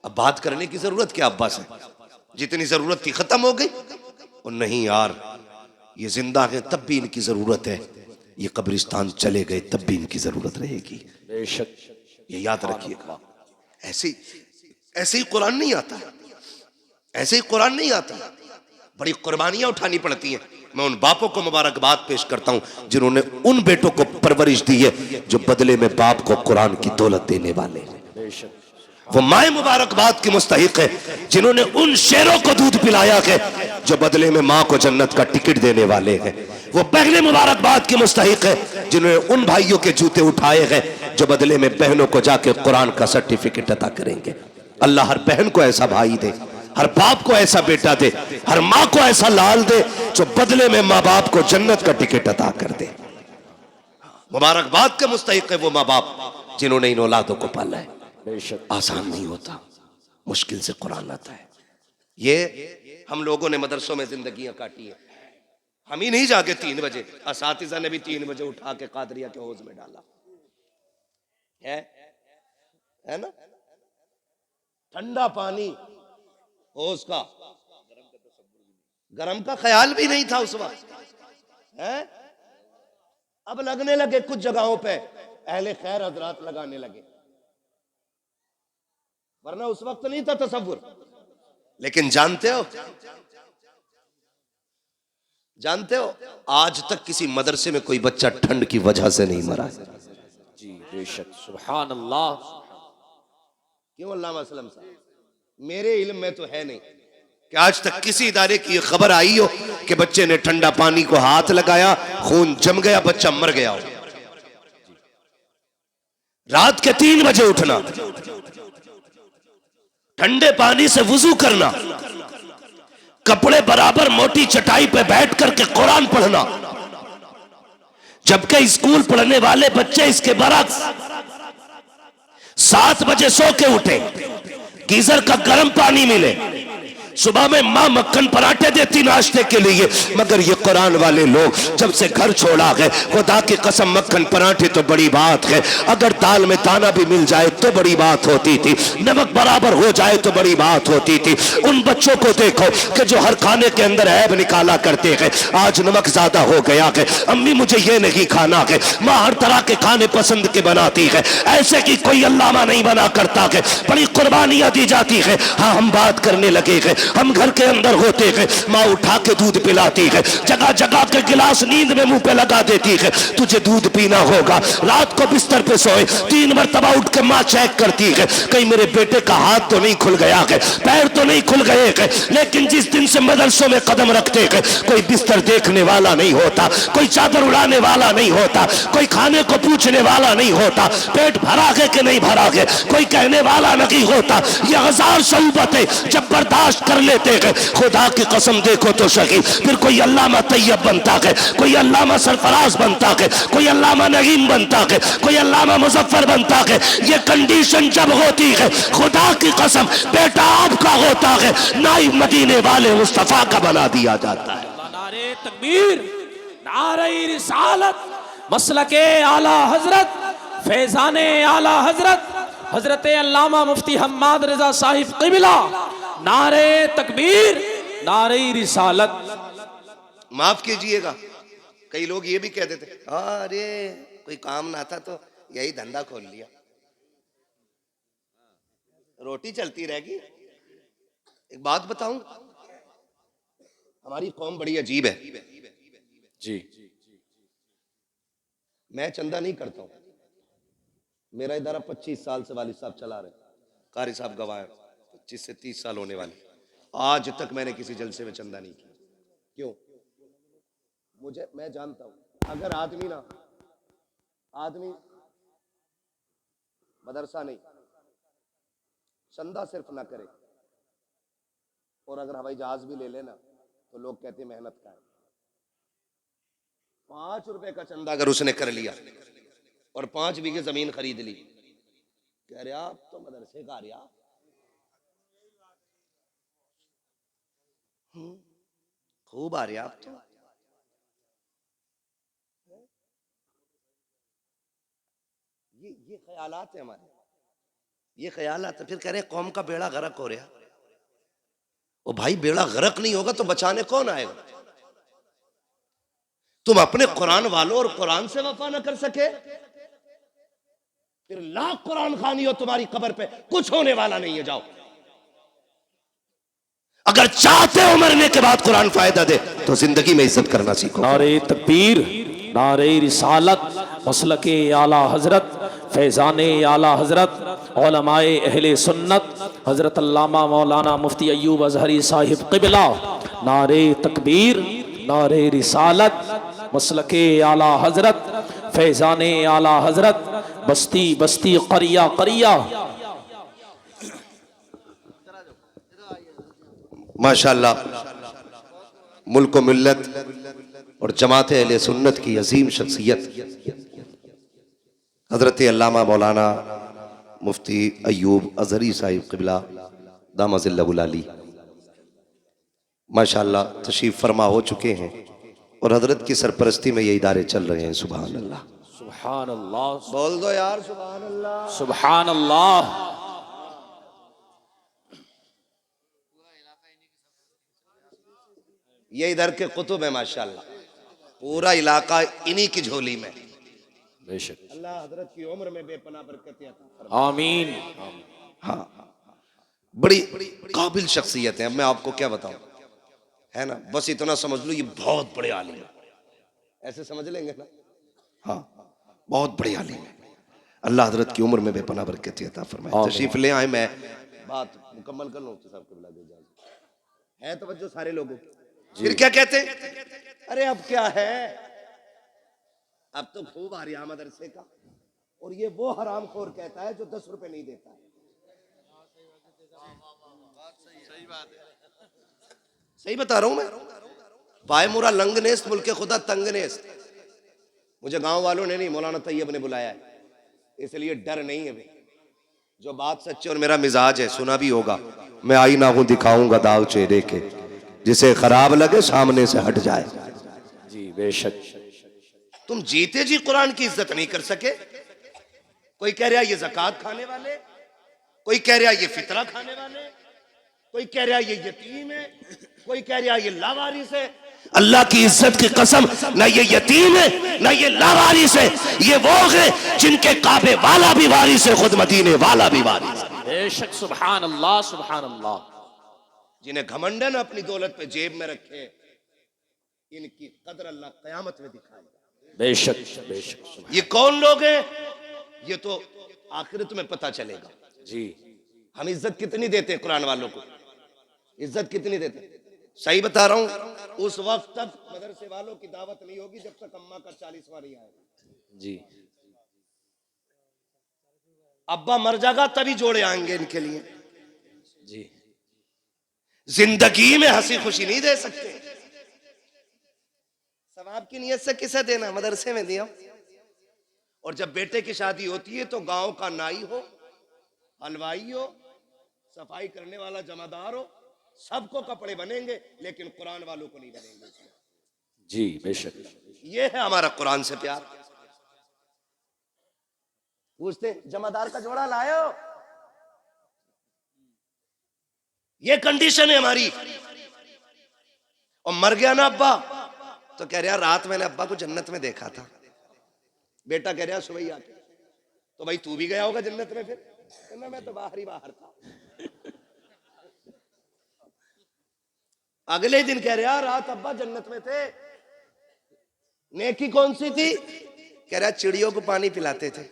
[SPEAKER 1] अब बात करने की जरूरत क्या अब्बा से? जितनी जरूरत थी खत्म हो गई। और नहीं यार, ये जिंदा है तब भी इनकी जरूरत है, ये कब्रिस्तान चले गए तब भी इनकी जरूरत रहेगी।
[SPEAKER 2] बेशक,
[SPEAKER 1] ये याद रखिएगा। ऐसे ही कुरान नहीं आता, ऐसे ही कुरान नहीं आता। बड़ी कुर्बानियां उठानी पड़ती हैं। मैं उन बापों को मुबारकबाद पेश करता हूं जिन्होंने उन बेटों को परवरिश दी है जो बदले में बाप को कुरान की दौलत देने वाले हैं। वो माए मुबारकबाद की मुस्तहिक है जिन्होंने उन शेरों को दूध पिलाया है जो बदले में माँ को जन्नत का टिकट देने वाले हैं। वो बहनें मुबारकबाद की मुस्तहिक है जिन्होंने उन भाइयों के जूते उठाए हैं जो बदले में बहनों को जाके कुरान का सर्टिफिकेट अता करेंगे। अल्लाह हर बहन को ऐसा भाई दे, हर बाप को ऐसा बेटा दे, हर माँ को ऐसा लाल दे जो बदले में माँ बाप को जन्नत का टिकट अता कर दे। मुबारकबाद के मुस्तहिक है वो माँ बाप जिन्होंने इन औलादों को पाला है। आसान नहीं होता, मुश्किल से कुरान आता है। ये हम लोगों ने मदरसों में जिंदगियां काटी है। हम ही नहीं जाके 3 बजे, असातिज़ा ने भी 3 बजे उठा के कादरिया के हौज में डाला है ना। ठंडा पानी हौज का, गरम का ख्याल भी नहीं था उस वक्त है। अब लगने लगे कुछ जगहों पे, अहले खैर हजरात लगाने लगे, वरना उस वक्त नहीं था तसव्वुर। लेकिन जानते हो आज तक किसी मदरसे में कोई बच्चा ठंड की वजह से नहीं मरा।
[SPEAKER 2] जी बेशक, सुभान अल्लाह।
[SPEAKER 1] क्यों अल्लामा असलम साहब, मेरे इल्म में तो है नहीं कि आज तक किसी इदारे की खबर आई हो कि बच्चे ने ठंडा पानी को हाथ लगाया, खून जम गया, बच्चा मर गया हो। रात के 3 बजे उठना, ठंडे पानी से वुजू करना, कपड़े बराबर मोटी चटाई पे बैठ करके कुरान पढ़ना, जबकि स्कूल पढ़ने वाले बच्चे इसके बरक्स 7 बजे सो के उठे, गीजर का गर्म पानी मिले, सुबह में माँ मक्खन पराठे देती नाश्ते के लिए, मगर ये कुरान वाले लोग जब से घर छोड़ा गए, खुदा की कसम मक्खन पराठे तो बड़ी बात है, अगर दाल में दाना भी मिल जाए तो बड़ी बात होती थी, नमक बराबर हो जाए तो बड़ी बात होती थी। उन बच्चों को देखो कि जो हर खाने के अंदर ऐब निकाला करते हैं, आज नमक ज्यादा हो गया है, अम्मी मुझे ये नहीं खाना है, माँ हर तरह के खाने पसंद के बनाती है, ऐसे की कोई अल्लामा नहीं बना करता है, बड़ी कुर्बानियां दी जाती है। हाँ, हम बात करने लगे हैं, हम घर के अंदर होते हैं, माँ उठा के दूध पिलाती है, जगह जगह के गिलास नींद में मुंह पे लगा देती है, तुझे दूध पीना होगा। रात को बिस्तर पे सोए 3 मरतबा उठ के माँ चेक करती है, कहीं मेरे बेटे का हाथ तो नहीं खुल गया है, पैर तो नहीं खुल गए हैं। लेकिन जिस दिन से मदरसों में कदम रखते हैं, कोई बिस्तर देखने वाला नहीं होता, कोई चादर उड़ाने वाला नहीं होता, कोई खाने को पूछने वाला नहीं होता, पेट भरा है कि नहीं भरा है कोई कहने वाला नहीं होता। ये 1000 शऊबतें जब बर्दाश्त कर लेते हैं, खुदा की कसम देखो तो सही, फिर कोई अल्लामा तैयब बनता है, कोई अल्लामा सरफराज बनता है, कोई अल्लामा नईम बनता है, कोई अल्लामा मुजफ्फर बनता है। ये कंडीशन जब होती है, खुदा की कसम बेटा आपका होता है, नाइब मदीने वाले मुस्तफा का बना दिया जाता है।
[SPEAKER 2] नारे तकबीर, नारे रिसालत, मसलके आला हजरत, फैजाने आला हजरत, हजरत अल्लामा मुफ्ती हम्माद रजा साहिब क़िबला, नारे तकबीर, नारे रिसालत।
[SPEAKER 1] माफ कीजिएगा, कई लोग ये भी कह देते, अरे कोई काम ना था तो यही धंधा खोल लिया, रोटी चलती रहेगी। एक बात बताऊं, हमारी कौम बड़ी अजीब है
[SPEAKER 2] जी।
[SPEAKER 1] मैं चंदा नहीं करता हूं, मेरा इदारा 25 साल से वालिद साहब चला रहे, कारी साहब गवाह 25 से 30 साल होने वाले, आज तक मैंने किसी जलसे में चंदा नहीं किया। क्यों? मैं जानता हूं अगर आदमी मदरसा नहीं, चंदा सिर्फ ना करे और अगर हवाई जहाज भी ले लेना तो लोग कहते मेहनत का है। 5 रुपए का चंदा अगर उसने कर लिया और 5 बीघे जमीन खरीद ली, कह रहे आप तो मदरसे का रिया, खूब आ रहे आप तो। ये ख्यालात है हमारे, ये ख्यालात है। फिर कह रहे कौम का बेड़ा गर्क हो रहा। ओ भाई बेड़ा गर्क नहीं होगा तो बचाने कौन आएगा? तुम अपने कुरान वालों और कुरान से वफा न कर सके, फिर लाख कुरान खानी हो तुम्हारी कब्र पे कुछ होने वाला नहीं है। जाओ, अगर चाहते हो मरने के बाद कुरान फायदा दे तो जिंदगी में इज्जत करना सीखो।
[SPEAKER 2] नारे तकबीर, नारे रिसालत, मसलके आला हजरत, फैज़ाने आला हजरत, उलमाए अहले सुन्नत, हजरत अल्लामा मौलाना मुफ्ती अय्यूब अजहरी साहिब क़िबला। नारे तकबीर, नारे रिसालत, मसलके आला हजरत, फैज़ाने आला हजरत, बस्ती बस्ती क़रिया क़रिया।
[SPEAKER 1] माशाअल्लाह, मुल्क व मिल्लत और जमात अहले सुन्नत की अजीम शख्सियत हजरत अल्लामा मौलाना मुफ्ती अय्यूब अजहरी साहिब क़िबला दामज़िल्लहुल आली माशाअल्लाह तशरीफ फरमा हो चुके हैं और हजरत की सरपरस्ती में ये इदारे चल रहे हैं। सुभान अल्लाह,
[SPEAKER 2] सुभान अल्लाह,
[SPEAKER 1] बोल दो यार सुभान अल्लाह,
[SPEAKER 2] सुभान अल्लाह।
[SPEAKER 1] ये इधर के कुतुब है माशाअल्लाह, पूरा इलाका इन्हीं की झोली में।
[SPEAKER 2] बेशक,
[SPEAKER 1] अल्लाह हजरत की उम्र में बेपनाह बरकतें अता फरमाए।
[SPEAKER 2] आमीन।
[SPEAKER 1] हाँ, बड़ी काबिल शख्सियत है। अब मैं आपको क्या बताऊं, है ना, बस इतना समझ लो ये बहुत बड़े आलिम है, ऐसे समझ लेंगे ना। हाँ, बहुत बड़े आलिम है। अल्लाह हजरत की उम्र में बेपनाह बरकतें अता फरमाए। तशरीफ ले आए, मैं बात मुकम्मल कर लूं तो सबको बुला दे जाए है तवज्जो सारे लोगों की। फिर क्या कहते हैं, अरे अब क्या है, अब तो खूब आ रहा मदरसे का, और ये वो हराम खोर कहता है जो 10 रुपए नहीं देता है। सही बता रहा हूं मैं। पाए मुरा लंग नेस्त मुल्के खुदा तंग नेस्त। मुझे गांव वालों ने नहीं, मौलाना तैयब ने बुलाया है, इसलिए डर नहीं है भाई। जो बात सच्ची और मेरा मिजाज है, सुना भी होगा, मैं आईना हूं दिखाऊंगा दाग चेहरे के, जिसे खराब लगे सामने से हट जाए।
[SPEAKER 2] जी बेशक।
[SPEAKER 1] तुम जीते जी कुरान की इज्जत नहीं कर सके। कोई कह रहा ये ज़कात खाने वाले, कोई कह रहा ये फितरा खाने वाले, कोई कह रहा ये यतीम है, कोई कह रहा ये लावारिस है। अल्लाह की इज्जत की कसम, ना ये यतीम है ना ये लावारिस है, ये वो है जिनके काबे वाला भी वारिस है, खुद मदीने वाला भी वारिस है।
[SPEAKER 2] बेशक, सुभान अल्लाह, सुभान अल्लाह।
[SPEAKER 1] जिन्हें घमंड है ना अपनी दौलत पे जेब में रखे, इनकी कदर अल्लाह कयामत में दिखाएगा।
[SPEAKER 2] बेशक बेशक।
[SPEAKER 1] ये कौन लोग हैं, ये तो आखिरत में पता चलेगा।
[SPEAKER 2] जी,
[SPEAKER 1] हम इज्जत कितनी देते हैं कुरान वालों को, इज्जत कितनी देते हैं। सही बता रहा हूं, उस वक्त तक मदरसे वालों की दावत नहीं होगी जब तक अम्मा का 40वां नहीं आएगा।
[SPEAKER 2] जी,
[SPEAKER 1] अब्बा मर जाएगा तभी जोड़े आएंगे इनके लिए।
[SPEAKER 2] जी,
[SPEAKER 1] जिंदगी में हंसी खुशी नहीं दे सकते। सवाब की नियत से किसे देना, मदरसे में दिया। और जब बेटे की शादी होती है तो गांव का नाई हो, हलवाई हो, सफाई करने वाला जमादार हो, सबको कपड़े बनेंगे, लेकिन कुरान वालों को नहीं बनेंगे।
[SPEAKER 2] जी बेशक।
[SPEAKER 1] ये है हमारा कुरान से प्यार। पूछते जमादार का जोड़ा लायो, ये कंडीशन है हमारी। और मर गया ना अब्बा तो कह रहा रात मैंने अब्बा को जन्नत में देखा था। बेटा कह रहा सुबह ही आके, तो भाई तू भी गया होगा जन्नत में। फिर कहना मैं तो बाहर ही बाहर था। अगले दिन कह रहा रात अब्बा जन्नत में थे। नेकी कौन सी थी? कह रहा चिड़ियों को पानी पिलाते थे।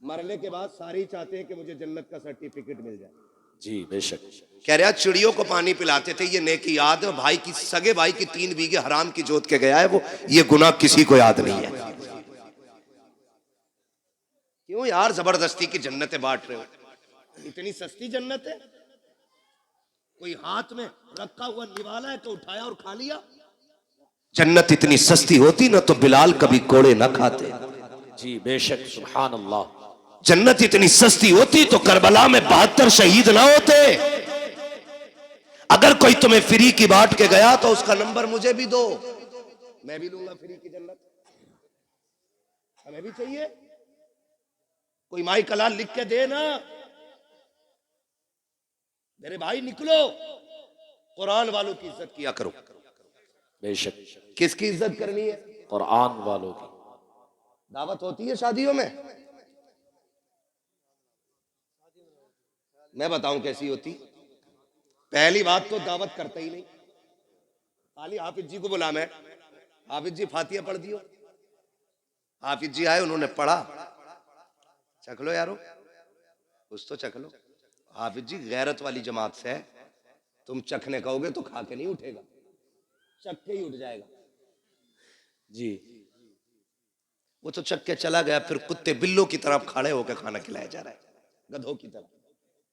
[SPEAKER 1] मरने के बाद सारे चाहते हैं कि मुझे जन्नत का सर्टिफिकेट मिल जाए।
[SPEAKER 2] जी बेशक।
[SPEAKER 1] कह रहा चिड़ियों को पानी पिलाते थे, ये नेकी याद है। भाई की सगे भाई की 3 बीघे हराम की जोत के गया है वो, ये गुनाह किसी को याद नहीं है। क्यों यार जबरदस्ती की जन्नतें बांट रहे हो? इतनी सस्ती जन्नत है? कोई हाथ में रखा हुआ निवाला है तो उठाया और खा लिया? जन्नत इतनी सस्ती होती ना तो बिलाल कभी कोड़े ना खाते।
[SPEAKER 2] जी बेशक, सुभान अल्लाह।
[SPEAKER 1] जन्नत इतनी सस्ती होती तो करबला में 72 शहीद ना होते। अगर कोई तुम्हें फ्री की बांट के गया तो उसका नंबर मुझे भी दो, मैं भी लूंगा फ्री की जन्नत। हमें भी चाहिए। कोई माई कलाल लिख के दे ना। मेरे भाई निकलो, कुरान वालों की इज्जत किया करो।
[SPEAKER 2] बेशक।
[SPEAKER 1] किसकी इज्जत करनी है?
[SPEAKER 2] कुरान वालों की।
[SPEAKER 1] दावत होती है शादियों में? मैं बताऊं कैसी होती। पहली बात तो दावत करते ही नहीं, खाली हाफिज जी को बुला, मैं हाफिज जी फातिहा पढ़ दियो। हाफिज जी आए, उन्होंने पढ़ा, चख लो यारो, कुछ तो चख लो। हाफिज जी गैरत वाली जमात से है, तुम चखने कहोगे तो खा के नहीं उठेगा, चख के ही उठ जाएगा
[SPEAKER 2] जी।
[SPEAKER 1] वो तो चख के चला गया, फिर कुत्ते बिल्लों की तरफ खड़े होकर खाना खिलाया जा रहा है, गधों की तरह,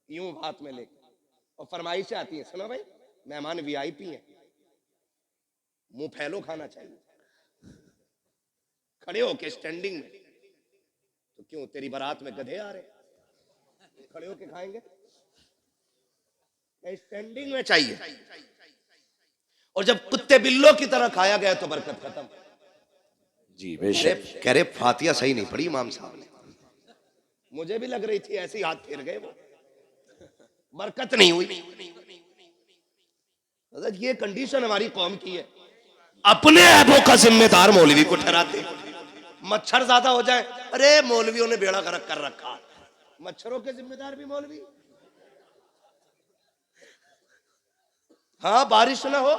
[SPEAKER 1] यूं हाथ में लेकर। और फरमाइशें आती हैं, सुनो भाई मेहमान वीआईपी हैं, मुंह फैलो खाना चाहिए, खड़े होके स्टैंडिंग में। तो क्यों तेरी बारात में गधे आ रहे, खड़े होके खाएंगे? स्टैंडिंग में चाहिए। और जब कुत्ते बिल्लों की तरह खाया गया तो बरकत खत्म।
[SPEAKER 2] जी बेशक।
[SPEAKER 1] कह रहे फातिहा सही नहीं पढ़ी इमाम साहब ने। मुझे भी लग रही थी, ऐसे ही हाथ फेर गए वो, बरकत नहीं हुई। ये कंडीशन हमारी कौम की है। अपने ऐबों का जिम्मेदार मौलवी को ठहराते। मच्छर ज्यादा हो जाए, अरे मौलवियों ने बेड़ा गर्क कर रखा, मच्छरों के जिम्मेदार भी मौलवी। हाँ बारिश ना हो,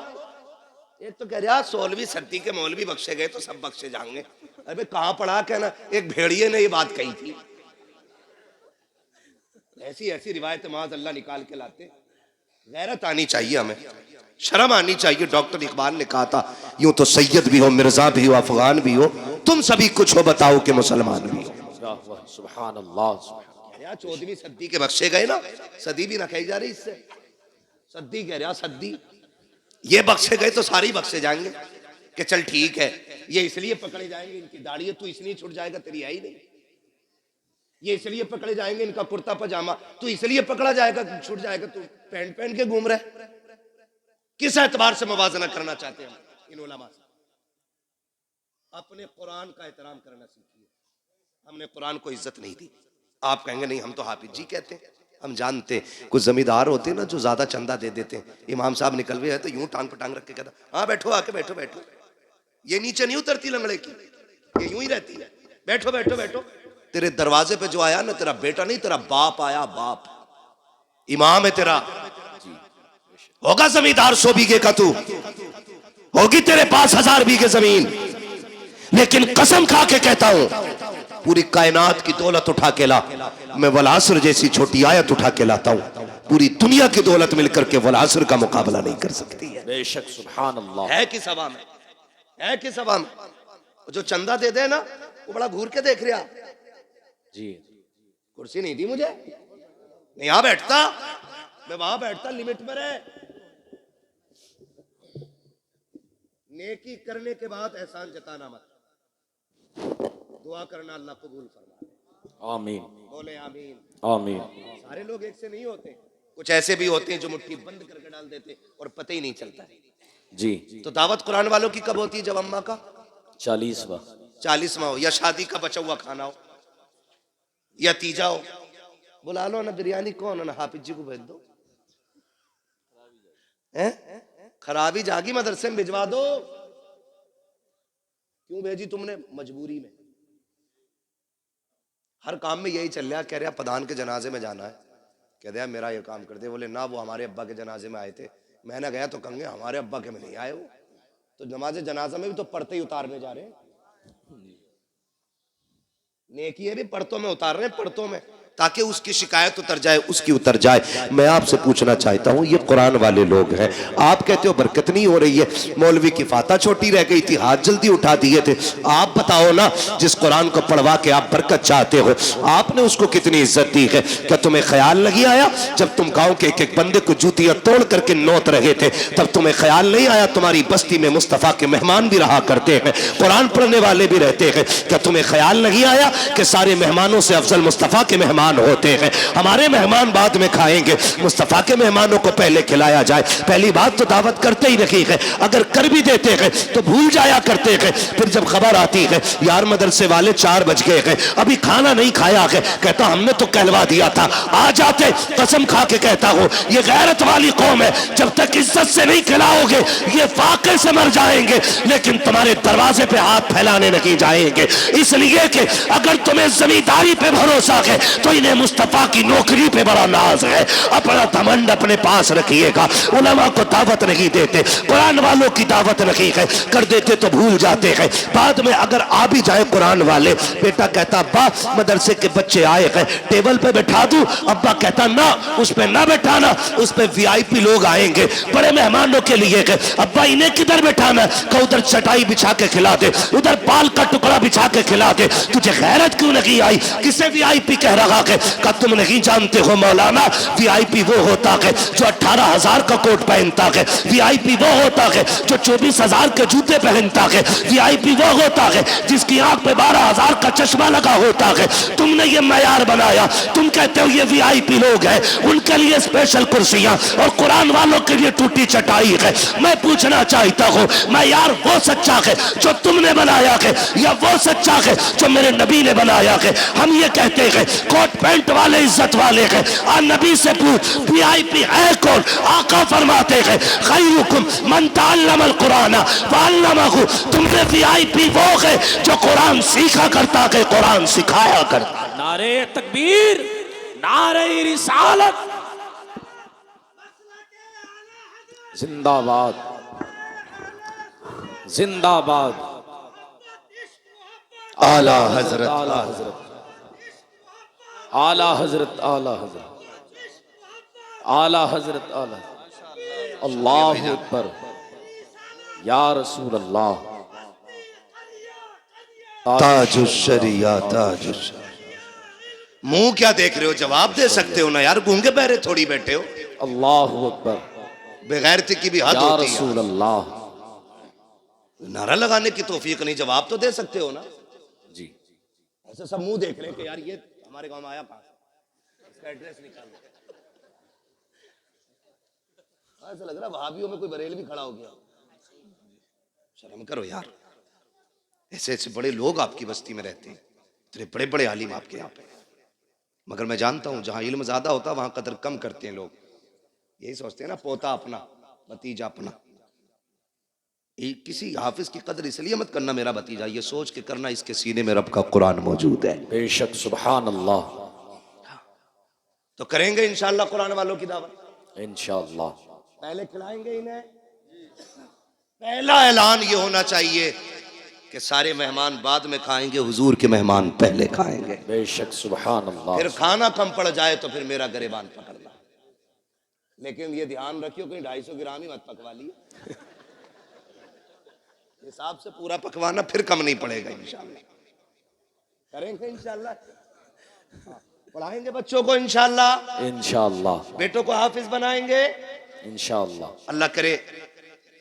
[SPEAKER 1] एक तो कह रहा 16वीं सदी के मौलवी बख्शे गए तो सब बख्शे जाएंगे। अरे कहां पढ़ा कहना, एक भेड़िए ने ये बात कही थी। ऐसी ऐसी रिवायत माज अल्लाह निकाल के लाते। गैरत आनी चाहिए, हमें शर्म आनी चाहिए। डॉक्टर इकबाल ने कहा था, यूं तो सैयद भी हो, मिर्जा भी हो, अफगान भी हो, तुम सभी कुछ हो बताओ कि मुसलमान भी हो।
[SPEAKER 2] सुभान अल्लाह।
[SPEAKER 1] यार 14वीं सदी के बख्शे गए ना, सदी भी ना कही जा रही इससे, सदी कह रहा, सदी। ये बख्शे गए तो सारे बख्शे जाएंगे कि चल ठीक है, ये इसलिए पकड़े जाएंगे, इनकी दाढ़ी है, तू इसलिए छुट जाएगा, तेरी है ही नहीं। ये इसलिए पकड़े जाएंगे, इनका कुर्ता पजामा, तू इसलिए पकड़ा जाएगा, छूट जाएगा, तू पैंट पहन के घूम रहे। किस एतबार से मुवाजना करना चाहते हैं हम इन उलमा से? अपने कुरान का एहतराम करना सीखिए। हमने कुरान को इज्जत नहीं दी। आप कहेंगे नहीं हम तो हाफिज जी कहते हैं, हम जानते। कुछ जमींदार होते हैं ना जो ज्यादा चंदा दे देते हैं, इमाम साहब निकल गए तो यूं टांग पटांग रख के कहता, हाँ बैठो, आके बैठो बैठो। ये नीचे नहीं उतरती लंगड़े की, ये यूं ही रहती है, बैठो बैठो बैठो। तेरे दरवाजे पे जो आया ना, तेरा बेटा नहीं, तेरा बाप आया, बाप इमाम है तेरा। होगा जमींदार 100 बीघे का, तू होगी तेरे पास 1000 बीघे जमीन, लेकिन कसम खा के कहता हूं पूरी कायनात की दौलत उठा के ला, मैं वलासर जैसी छोटी आयत उठा के लाता हूं, पूरी दुनिया की दौलत मिलकर के वलासर का मुकाबला नहीं कर सकती है।
[SPEAKER 2] बेशक। सुभान अल्लाह।
[SPEAKER 1] है किस हवा में, है किस हवा में? जो चंदा दे दे ना, वो बड़ा घूर के देख रहा
[SPEAKER 2] जी।
[SPEAKER 1] कुर्सी नहीं दी मुझे, मैं यहां बैठता, मैं वहां बैठता, लिमिट में रहे। नेकी करने के बाद एहसान जताना मत, दुआ करना अल्लाह कबूल फरमाए।
[SPEAKER 2] आमीन।
[SPEAKER 1] बोले आमीन।
[SPEAKER 2] आमीन।
[SPEAKER 1] सारे लोग एक से नहीं होते, कुछ ऐसे भी होते हैं जो मुट्ठी बंद करके डाल देते और पता ही नहीं चलता है।
[SPEAKER 2] जी।
[SPEAKER 1] तो दावत कुरान वालों की कब होती है? जब अम्मा का
[SPEAKER 2] 40वां
[SPEAKER 1] 40वां हो, या शादी का बचा हुआ खाना हो, या तीजा हो। बुला लो ना, बिरयानी कौन है ना, हाफिज जी को भेज दो। खराबी जागी, मदरसे में भिजवा दो। क्यों भेजी तुमने? मजबूरी में। हर काम में यही चल रहा। कह रहा प्रधान के जनाजे में जाना है, कह दिया मेरा ये काम कर दे। बोले ना, वो हमारे अब्बा के जनाजे में आए थे। मैंने गया तो कहेंगे हमारे अब्बा के में नहीं आए वो, तो नमाज जनाजा में भी तो पढ़ते ही उतारने जा रहे हैं। नेकी है भी पढ़तों में उतार रहे हैं, पढ़तों में, ताकि उसकी शिकायत उतर जाए, उसकी उतर जाए। मैं आपसे पूछना चाहता हूं, ये कुरान वाले लोग हैं, आप कहते हो बरकत नहीं हो रही है, मौलवी की फाता छोटी रह गई थी, हाथ जल्दी उठा दिए थे। आप बताओ ना, जिस कुरान को पढ़वा के आप बरकत चाहते हो, आपने उसको कितनी इज्जत दी है? क्या तुम्हें ख्याल नहीं आया जब तुम गांव के एक एक बंदे को जूतियां तोड़ करके नोत रहे थे, तब तुम्हें ख्याल नहीं आया तुम्हारी बस्ती में मुस्तफा के मेहमान भी रहा करते हैं, कुरान पढ़ने वाले भी रहते हैं? क्या तुम्हें ख्याल नहीं आया कि सारे मेहमानों से अफजल मुस्तफा के मेहमान मेहमान होते हैं, हमारे मेहमान बाद में खाएंगे, मुस्तफ़ा के मेहमानों को पहले खिलाया जाए। पहली बात तो दावत करते ही नहीं है, अगर कर भी देते हैं तो भूल जाया करते हैं। फिर जब खबर आती है यार मदरसे वाले 4 बज गए हैं, अभी खाना नहीं खाया है, कहता हमने तो कहलवा दिया था, आ जाते। कसम खा के कहता हूं ये गैरत वाली कौम है, जब तक इज्जत से नहीं खिलाओगे ये फाके से मर जाएंगे, लेकिन तुम्हारे दरवाजे पे हाथ फैलाने नहीं जाएंगे। इसलिए कि अगर तुम्हें जमींदारी पे भरोसा है तो इन्हें मुस्तफा की नौकरी पे बड़ा नाज है। अपना घमंड अपने पास रखिएगा। उलमा को दावत नहीं देते, कुरान वालों की दावत नहीं है, कर देते तो भूल जाते हैं। बाद में अगर आ भी जाए कुरान वाले, बेटा कहता अब्बा मदरसे के बच्चे आए हैं, टेबल पे बैठा दूं? अब्बा कहता ना, उस पे ना बैठाना, उस पे वीआईपी लोग आएंगे, बड़े मेहमानों के लिए। अब्बा इन्हें किधर बैठाना? का उधर चटाई बिछा के खिला दे, उधर बाल का टुकड़ा बिछा के खिला दे। तुझे गैरत क्यों नहीं आई? किसे वीआईपी कह रहा है? का तुम नहीं जानते हो मौलाना, वीआईपी वो होता है जो 18,000 का कोट पहनता है, वीआईपी वो होता है जो 24,000 के जूते पहनता है, वीआईपी वो होता है जिसकी आंख पे 12,000 का चश्मा लगा होता है। तुमने ये मयार बनाया, तुम कहते हो ये वीआईपी लोग हैं, उनके लिए स्पेशल कुर्सियां और कुरान वालों के लिए टूटी चटाई है। मैं पूछना चाहता हूं मयार वो सच्चा है जो तुमने बनाया है या वो सच्चा है जो मेरे नबी ने बनाया है? हम ये कहते हैं कोट पैंट वाले इज्जत वाले हैं, और नबी से पूछ वीआईपी है कौन? आका फरमाते हैं खैरुकुम मन तअल्लमल कुरान व अल्लमहु। तुमने वीआईपी वो है जो कुरान सीखा करता है, कुरान सिखाया करता।
[SPEAKER 2] नारे तकबीर, नारे रिसालत, जिंदाबाद जिंदाबाद।
[SPEAKER 3] आला हजरत,
[SPEAKER 2] आला हजरत, आला हजरत, आला हजरत, आला हजरत, आला। अल्लाह अकबर, या रसूल अल्लाह।
[SPEAKER 3] ताजुश शरिया ताजुश।
[SPEAKER 1] मुंह क्या देख रहे हो? जवाब दे सकते हो ना यार, गूंगे बहरे थोड़ी बैठे हो।
[SPEAKER 2] अल्लाह अकबर,
[SPEAKER 1] बेगैरती की भी हद
[SPEAKER 2] या
[SPEAKER 1] होती है।
[SPEAKER 2] रसूल अल्लाह।
[SPEAKER 1] नारा लगाने की तौफीक नहीं, जवाब तो दे सकते हो ना
[SPEAKER 2] जी।
[SPEAKER 1] ऐसे सब मुंह देख रहे हैं कि यार ये हमारे गांव में आया कहां से, इसका एड्रेस निकालो। ऐसा लग रहा है वहाबियों में कोई बरेल भी खड़ा हो गया। शर्म करो यार, ऐसे ऐसे बड़े लोग आपकी बस्ती में रहते हैं, इतने बड़े बड़े आलिम आपके यहाँ पे। मगर मैं जानता हूं जहां इल्म ज्यादा होता वहां कदर कम करते हैं लोग। यही सोचते हैं ना पोता अपना भतीजा अपना। किसी हाफिज की कदर इसलिए मत करना मेरा भतीजा, ये सोच के करना इसके सीने में रब का कुरान मौजूद है।
[SPEAKER 2] बेशक, सुभान अल्लाह।
[SPEAKER 1] तो करेंगे इंशाअल्लाह कुरान वालों की दावत
[SPEAKER 2] इंशाअल्लाह।
[SPEAKER 1] पहले खिलाएंगे इन्हें। पहला ऐलान ये होना चाहिए कि सारे मेहमान बाद में खाएंगे, हुजूर के मेहमान पहले खाएंगे।
[SPEAKER 2] बेशक, सुभान अल्लाह।
[SPEAKER 1] फिर खाना कम पड़ जाए तो फिर मेरा गिरेबान पकड़ना, लेकिन ये ध्यान रखियो कहीं 250 ग्राम ही मत पकवा लियो। हिसाब से पूरा पकवाना, फिर कम नहीं पड़ेगा इंशाअल्लाह। करेंगे इंशाअल्लाह, पढ़ाएंगे बच्चों को इंशाअल्लाह,
[SPEAKER 2] इंशाअल्लाह।
[SPEAKER 1] बेटों को हाफिज बनाएंगे
[SPEAKER 2] इंशाअल्लाह।
[SPEAKER 1] अल्लाह करे।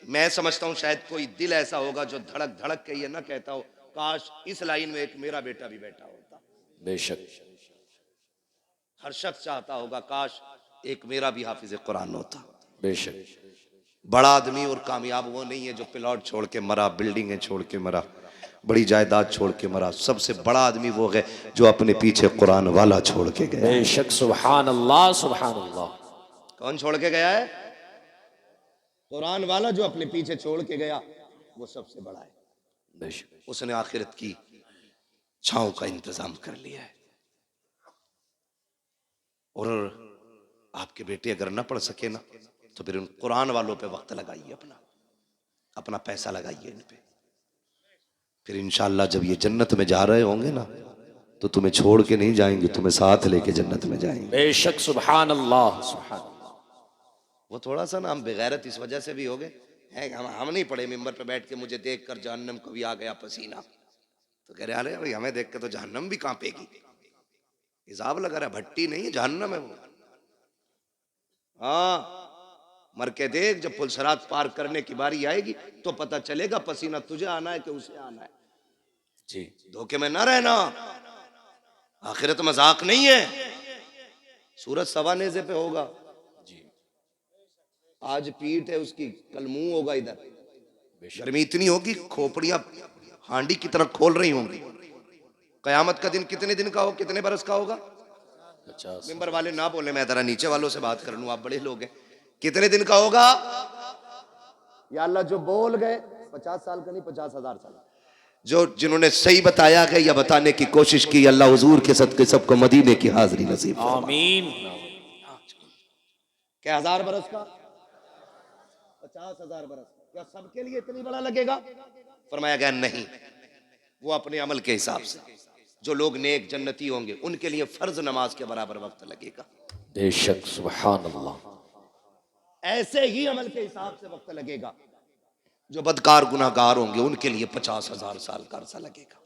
[SPEAKER 1] मैं समझता हूँ शायद कोई दिल ऐसा होगा जो धड़क धड़क के ये ना कहता हो काश इस लाइन में एक मेरा बेटा भी बैठा होता।
[SPEAKER 2] बेशक,
[SPEAKER 1] हर शख्स चाहता होगा काश एक मेरा भी हाफिज कुरान होता।
[SPEAKER 2] बेशक।
[SPEAKER 1] बड़ा आदमी और कामयाब वो नहीं है जो प्लॉट छोड़ के मरा, बिल्डिंगें छोड़ के मरा, बड़ी जायदाद छोड़ के मरा। सबसे बड़ा आदमी वो है जो अपने पीछे कुरान वाला छोड़ के गया।
[SPEAKER 2] बेशक, सुभान अल्लाह, सुभान अल्लाह।
[SPEAKER 1] कौन छोड़ के गया है? कुरान वाला जो अपने पीछे छोड़ के गया, वो सबसे बड़ा है।
[SPEAKER 2] बेशक।
[SPEAKER 1] उसने आखिरत की छांव का इंतजाम कर लिया है। और आपके बेटे अगर ना पढ़ सके ना तो फिर उन कुरान वालों पे वक्त लगाइए, अपना पैसा लगाइए इन पे। फिर इंशाअल्लाह जब ये जन्नत में जा रहे होंगे ना तो तुम्हें छोड़ के नहीं जाएंगे, तुम्हें साथ लेके जन्नत में जाएंगे।
[SPEAKER 2] बेशक, सुभान अल्लाह, सुभान अल्लाह।
[SPEAKER 1] वो थोड़ा सा ना हम बेगैरत इस वजह से भी हो गए हैं, हम नहीं पढ़े मिंबर पे बैठ के मुझे देख कर जहन्नम को भी आ गया पसीना, तो कह रहे अरे भाई हमें देख के तो जहन्नम भी कांपेगी। हिसाब लगा रहा, भट्टी नहीं है जहन्नम है वो। हाँ, मर के देख, जब पुलसरात पार करने की बारी आएगी तो पता चलेगा पसीना तुझे आना है कि उसे आना है।
[SPEAKER 2] जी।
[SPEAKER 1] धोखे में ना रहना, आखिरत मजाक नहीं है।
[SPEAKER 3] सूरज सवा नेज़े पे होगा, आज पीठ है उसकी, कल मुंह होगा इधर। गर्मी इतनी होगी खोपड़ियां हांडी की तरह खोल रही होंगी। कयामत का दिन कितने दिन का हो, कितने बरस का होगा?
[SPEAKER 2] 50।
[SPEAKER 3] मेंबर वाले ना बोले, मैं जरा नीचे वालों से बात कर लूं, आप बड़े लोग हैं। कितने दिन का होगा? या अल्लाह जो बोल गए 50 साल का नहीं, 50,000 साल। जो जिन्होंने सही बताया है या बताने की कोशिश की, अल्लाह हुजूर के सदके सबको मदीने की हाजिरी नसीब फरमाए।
[SPEAKER 2] आमीन।
[SPEAKER 3] क्या 1000 बरस का? 50,000 बरस। क्या सबके लिए इतनी बड़ा लगेगा? फरमाया गया नहीं, वो अपने अमल के हिसाब से। जो लोग नेक जन्नती होंगे उनके लिए फर्ज नमाज के बराबर वक्त लगेगा।
[SPEAKER 2] बेशक, सुभान अल्लाह।
[SPEAKER 3] ऐसे ही अमल के हिसाब से वक्त लगेगा। जो बदकार गुनाहगार होंगे उनके लिए 50,000 साल का अरसा लगेगा।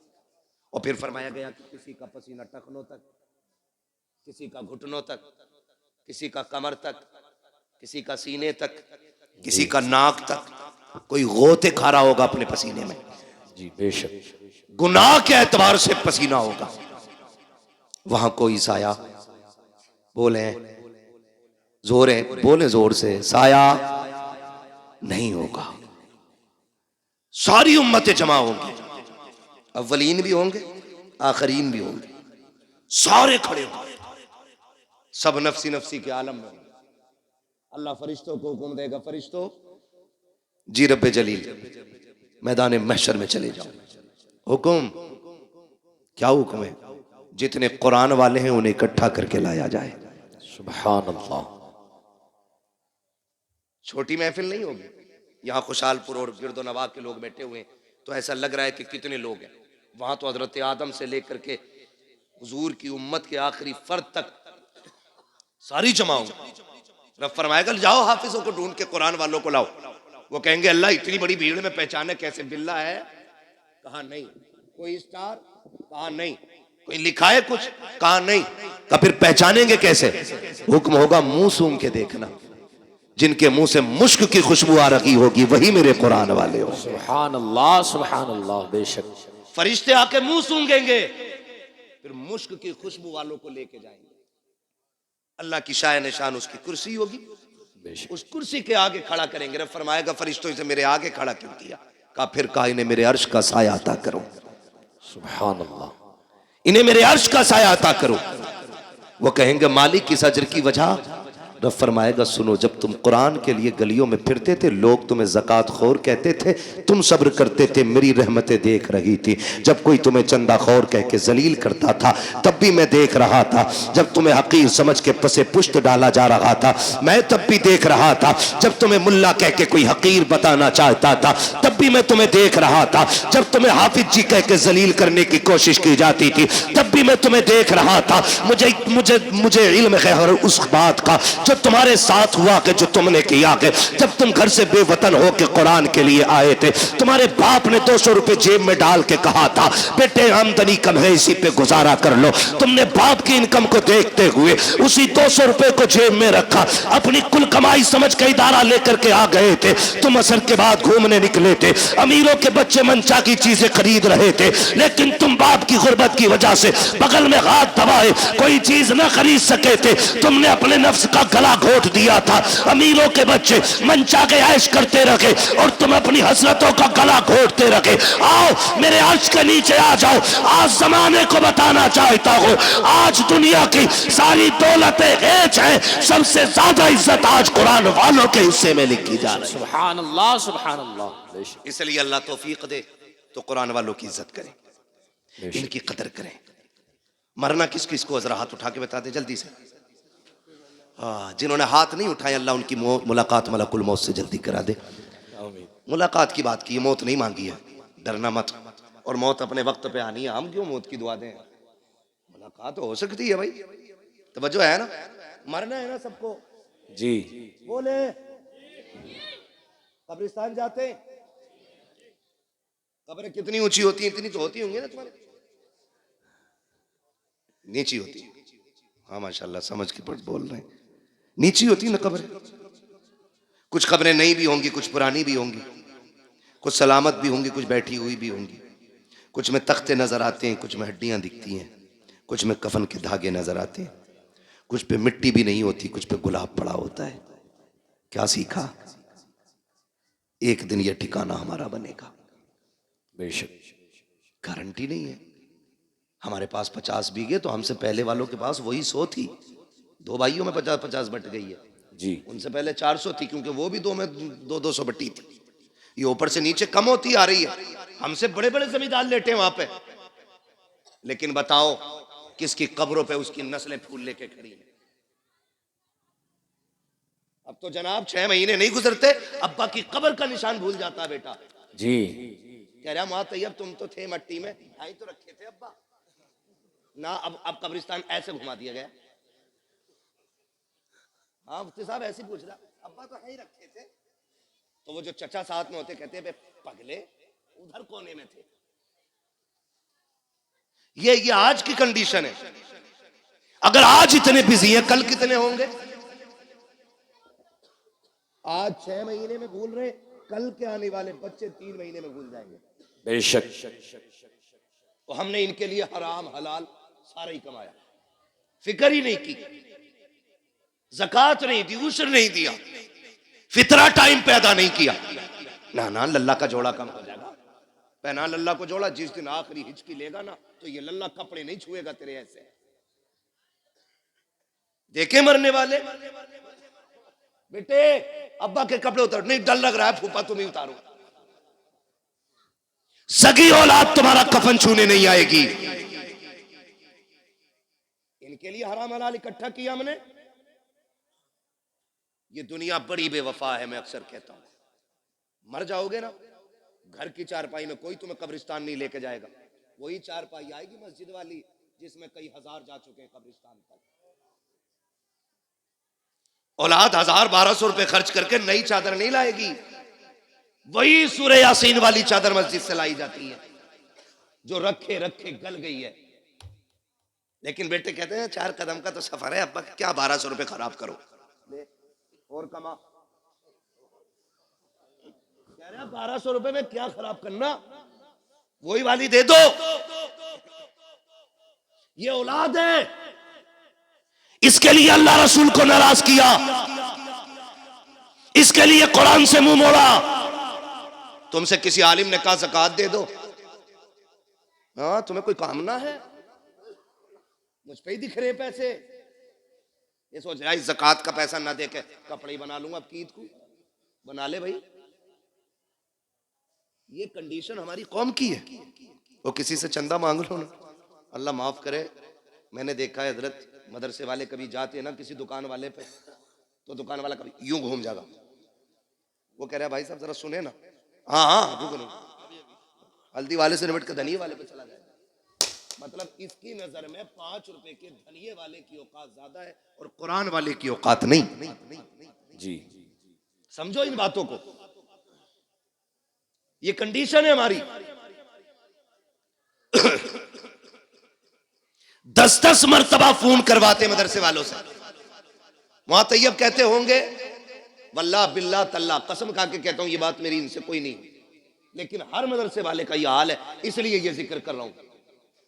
[SPEAKER 3] और फिर फरमाया गया कि किसी का पसीना टखनों तक, किसी का घुटनों तक, किसी का कमर तक, किसी का सीने तक, किसी का नाक तक, कोई गोते खा रहा होगा अपने पसीने में।
[SPEAKER 2] जी बेशक।
[SPEAKER 3] गुनाह के एतबार से पसीना होगा। वहां कोई साया, बोले जोर है, बोले जोर से, साया नहीं होगा। सारी उम्मतें जमा होंगी, अव्वलीन भी होंगे, आखरीन भी होंगे, सारे खड़े होंगे, सब नफसी नफसी के आलम में। अल्लाह फरिश्तों को हुक्म देगा, फरिश्तों जी रब्बे जलील मैदान महशर में चले जाओ। हुक्म क्या हुक्म है? जितने कुरान वाले हैं उन्हें इकट्ठा करके लाया जाए।
[SPEAKER 2] सुभान अल्लाह।
[SPEAKER 3] छोटी महफिल नहीं होगी। यहाँ खुशालपुर और गिरदो नवाब के लोग बैठे हुए हैं तो ऐसा लग रहा है कि कितने लोग हैं। वहां तो हजरत आदम से लेकर के हुजूर की उम्मत के आखिरी फर्द तक सारी जमा होंगी। रब फरमाएगा जाओ हाफिजों को ढूंढ के कुरान वालों को लाओ। वो कहेंगे अल्लाह इतनी बड़ी भीड़ में पहचाने कैसे? बिल्ला है? कहा नहीं। कोई स्टार? कहा नहीं। कोई लिखा है कुछ? कहा नहीं। तो फिर पहचानेंगे कैसे? हुक्म होगा मुंह सूंघ के देखना। जिनके मुंह से मुश्क की खुशबू आ रही होगी वही मेरे कुरान वाले हो।
[SPEAKER 2] सुभान अल्लाह, सुभान अल्लाह। बेशक।
[SPEAKER 3] फरिश्ते आके मुंह सूंघेंगे, फिर मुश्क की खुशबू वालों को लेके जाएंगे। अल्लाह की शाय निशान उसकी कुर्सी होगी, उस कुर्सी के आगे खड़ा करेंगे। रब फरमाएगा फरिश्तों इसे मेरे आगे खड़ा क्यों किया? कहा फिर कहा इन्हें मेरे अर्श का साया अता करो।
[SPEAKER 2] सुभान अल्लाह।
[SPEAKER 3] इन्हें मेरे अर्श का साया अता करो। वो कहेंगे मालिक इस अजर की वजह? रब फरमाएगा सुनो, जब तुम कुरान के लिए गलियों में फिरते थे लोग तुम्हें ज़कात खोर कहते थे, तुम सब्र करते थे, मेरी रहमतें देख रही थी। जब कोई तुम्हें चंदा खोर कह के जलील करता था तब भी मैं देख रहा था। जब तुम्हें हकीर समझ के पसे पुश्त डाला जा रहा था मैं तब भी देख रहा था। जब तुम्हें मुल्ला कह के कोई हकीर बताना चाहता था तब भी मैं तुम्हें देख रहा था। जब तुम्हें हाफिज जी कह के जलील करने की कोशिश की जाती थी तब भी मैं तुम्हें देख रहा था। मुझे मुझे मुझे इल्म है हर उस बात का जो तुम्हारे साथ हुआ कि जो तुमने किया कि जब तुम घर से बेवतन हो के कुरान के लिए आए थे, तुम्हारे बाप ने 200 रुपए जेब में डाल के कहा था बेटे आमदनी कम है इसी पे गुजारा कर लो। तुमने बाप की इनकम को देखते हुए उसी 200 रुपए को जेब में रखा, अपनी कुल कमाई समझ के इदारा लेकर के आ गए थे। तुम असर के बाद घूमने निकले थे, अमीरों के बच्चे मनचा की चीजें खरीद रहे थे, लेकिन तुम बाप की गुर्बत की वजह से बगल में हाथ दबाए कोई चीज न खरीद सके थे। तुमने अपने नफ्स का गला घोट दिया था। अमीरों के बच्चे मनचा के ऐश करते रखे और तुम अपनी हसरतों का गला घोटते रखे। आओ मेरे अर्श के नीचे आ जाओ। आज जमाने को बताना चाहता हूँ आज दुनिया की सारी दौलतें हेच है, सबसे ज्यादा इज्जत आज कुरान वालों के हिस्से में लिखी जा रही है।
[SPEAKER 2] सुभान अल्लाह, सुभान अल्लाह।
[SPEAKER 3] इसलिए अल्लाह तौफीक दे तो कुरान वालों की इज्जत करें, इनकी कदर करें। मरना किस किस को? जरा हाथ उठा के बता दे जल्दी से। जिन्होंने हाथ नहीं उठाए अल्लाह उनकी मुलाकात मलकुल मौत से जल्दी करा दे। मुलाकात की बात की, मौत नहीं मांगी है, डरना मत। और मौत अपने वक्त पे आनी है, हम क्यों मौत की दुआ दें? मुलाकात हो सकती है भाई, तवज्जो है ना? मरना है ना सबको
[SPEAKER 2] जी।
[SPEAKER 3] बोले कब्रिस्तान जाते हैं, कब्रें कितनी ऊंची होती हैं? इतनी तो होती होंगी ना तुम्हारे? नीची होती है। हाँ माशाल्लाह समझ के बोल रहे हैं, नीची होती ना कब्रें। कुछ कब्रें नई भी होंगी, कुछ पुरानी भी होंगी, कुछ सलामत भी होंगी, कुछ बैठी हुई भी होंगी। कुछ में तख्ते नजर आते हैं, कुछ में हड्डियां दिखती हैं, कुछ में कफन के धागे नजर आते हैं,
[SPEAKER 1] कुछ पे मिट्टी भी नहीं होती, कुछ पे गुलाब पड़ा होता है। क्या सीखा? एक दिन ये ठिकाना हमारा बनेगा।
[SPEAKER 3] बेशक
[SPEAKER 1] गारंटी नहीं है। हमारे पास 50 बीघे, तो हमसे पहले वालों के पास वही 100 थी। दो भाइयों में 50-50 बट गई है
[SPEAKER 3] जी।
[SPEAKER 1] उनसे पहले 400 थी, क्योंकि वो भी दो में 200 बटी थी। ये ऊपर से नीचे कम होती आ रही है। हमसे बड़े बड़े जमींदार लेटे वहां पे, लेकिन बताओ किसकी कब्रों पे उसकी नस्लें फूल लेके खड़ी हैं। अब तो जनाब 6 महीने नहीं गुजरते, अब्बा की कब्र का निशान भूल जाता बेटा।
[SPEAKER 3] जी।
[SPEAKER 1] कह रहा मां तैयब तुम तो थे मट्टी में, ढाई तो रखे थे अब्बा ना। अब कब्रिस्तान ऐसे घुमा दिया गया। हाँ मुफ्ती साहब ऐसे पूछ रहा, अब्बा तो है ही रखे थे। तो वो जो चचा साथ में होते कहते हैं पगले उधर कोने में थे। ये आज की कंडीशन है। अगर आज इतने बिजी हैं, कल कितने होंगे? आज 6 महीने में भूल रहे, कल के आने वाले बच्चे 3 महीने में भूल जाएंगे।
[SPEAKER 3] बेशक।
[SPEAKER 1] तो हमने इनके लिए हराम हलाल सारा ही कमाया, फिक्र ही नहीं की, ज़कात नहीं दी, उशर नहीं दिया, फितरा टाइम पैदा नहीं किया। ना लल्ला का जोड़ा कम हो जाएगा। पहना लल्ला को जोड़ा, जिस दिन आखिरी हिचकी लेगा ना, तो ये लल्ला कपड़े नहीं छुएगा तेरे ऐसे। देखे मरने वाले बेटे अब्बा के कपड़े उतार, नहीं डर लग रहा है फूफा तुम ही उतारो। सगी औलाद तुम्हारा कफन छूने नहीं आएगी। इनके लिए हराम हलाल इकट्ठा किया हमने। ये दुनिया बड़ी बेवफा है। मैं अक्सर कहता हूं मर जाओगे ना, घर की चारपाई में कोई तुम्हें कब्रिस्तान नहीं लेके जाएगा। वही चारपाई आएगी मस्जिद वाली जिसमें कई हजार जा चुके हैं कब्रिस्तान तक। औलाद 1000-1200 रुपए खर्च करके नई चादर नहीं लाएगी। वही सूरह यासीन वाली चादर मस्जिद से लाई जाती है जो रखे रखे गल गई है। लेकिन बेटे कहते हैं 4 कदम का तो सफर है अब्बा, क्या 1200 रुपए खराब करो, ले और कमा। कह रहे 1200 रुपए में क्या खराब करना, वही वाली दे दो। ये औलाद है, इसके लिए अल्लाह रसूल को नाराज किया, इसके लिए कुरान से मुंह मोड़ा। तुमसे किसी आलिम ने कहा ज़कात दे दो, हाँ तुम्हें कोई कामना है, मुझ पे ही दिख रहे पैसे। ये सोच रहा है ज़कात का पैसा ना दे के कपड़े ही बना लूंगा अब की ईद को। बना ले भाई। ये कंडीशन हमारी कौम की है। वो किसी से चंदा मांग लो ना, अल्लाह माफ करे। मैंने देखा है हजरत मदरसे वाले कभी जाते हैं ना किसी दुकान वाले पे, तो दुकान वाला कभी यूं घूम जाएगा। वो कह रहा है भाई साहब जरा सुने ना, हाँ रुको, हल्दी वाले से निपट के धनिये वाले पे चला जाएगा। मतलब इसकी नजर में 5 रुपए के धनिये वाले की औकात ज्यादा है और कुरान वाले की औकात नहीं।
[SPEAKER 3] जी
[SPEAKER 1] समझो इन बातों को। ये कंडीशन है हमारी। 10-10 मरतबा फोन करवाते मदरसे वालों से। वहां तैयब कहते होंगे वल्लाह बिल्लाह तल्ला, कसम खा के कहता हूं ये बात मेरी इनसे कोई नहीं, लेकिन हर मदरसे वाले का ये हाल है, इसलिए ये जिक्र कर रहा हूं।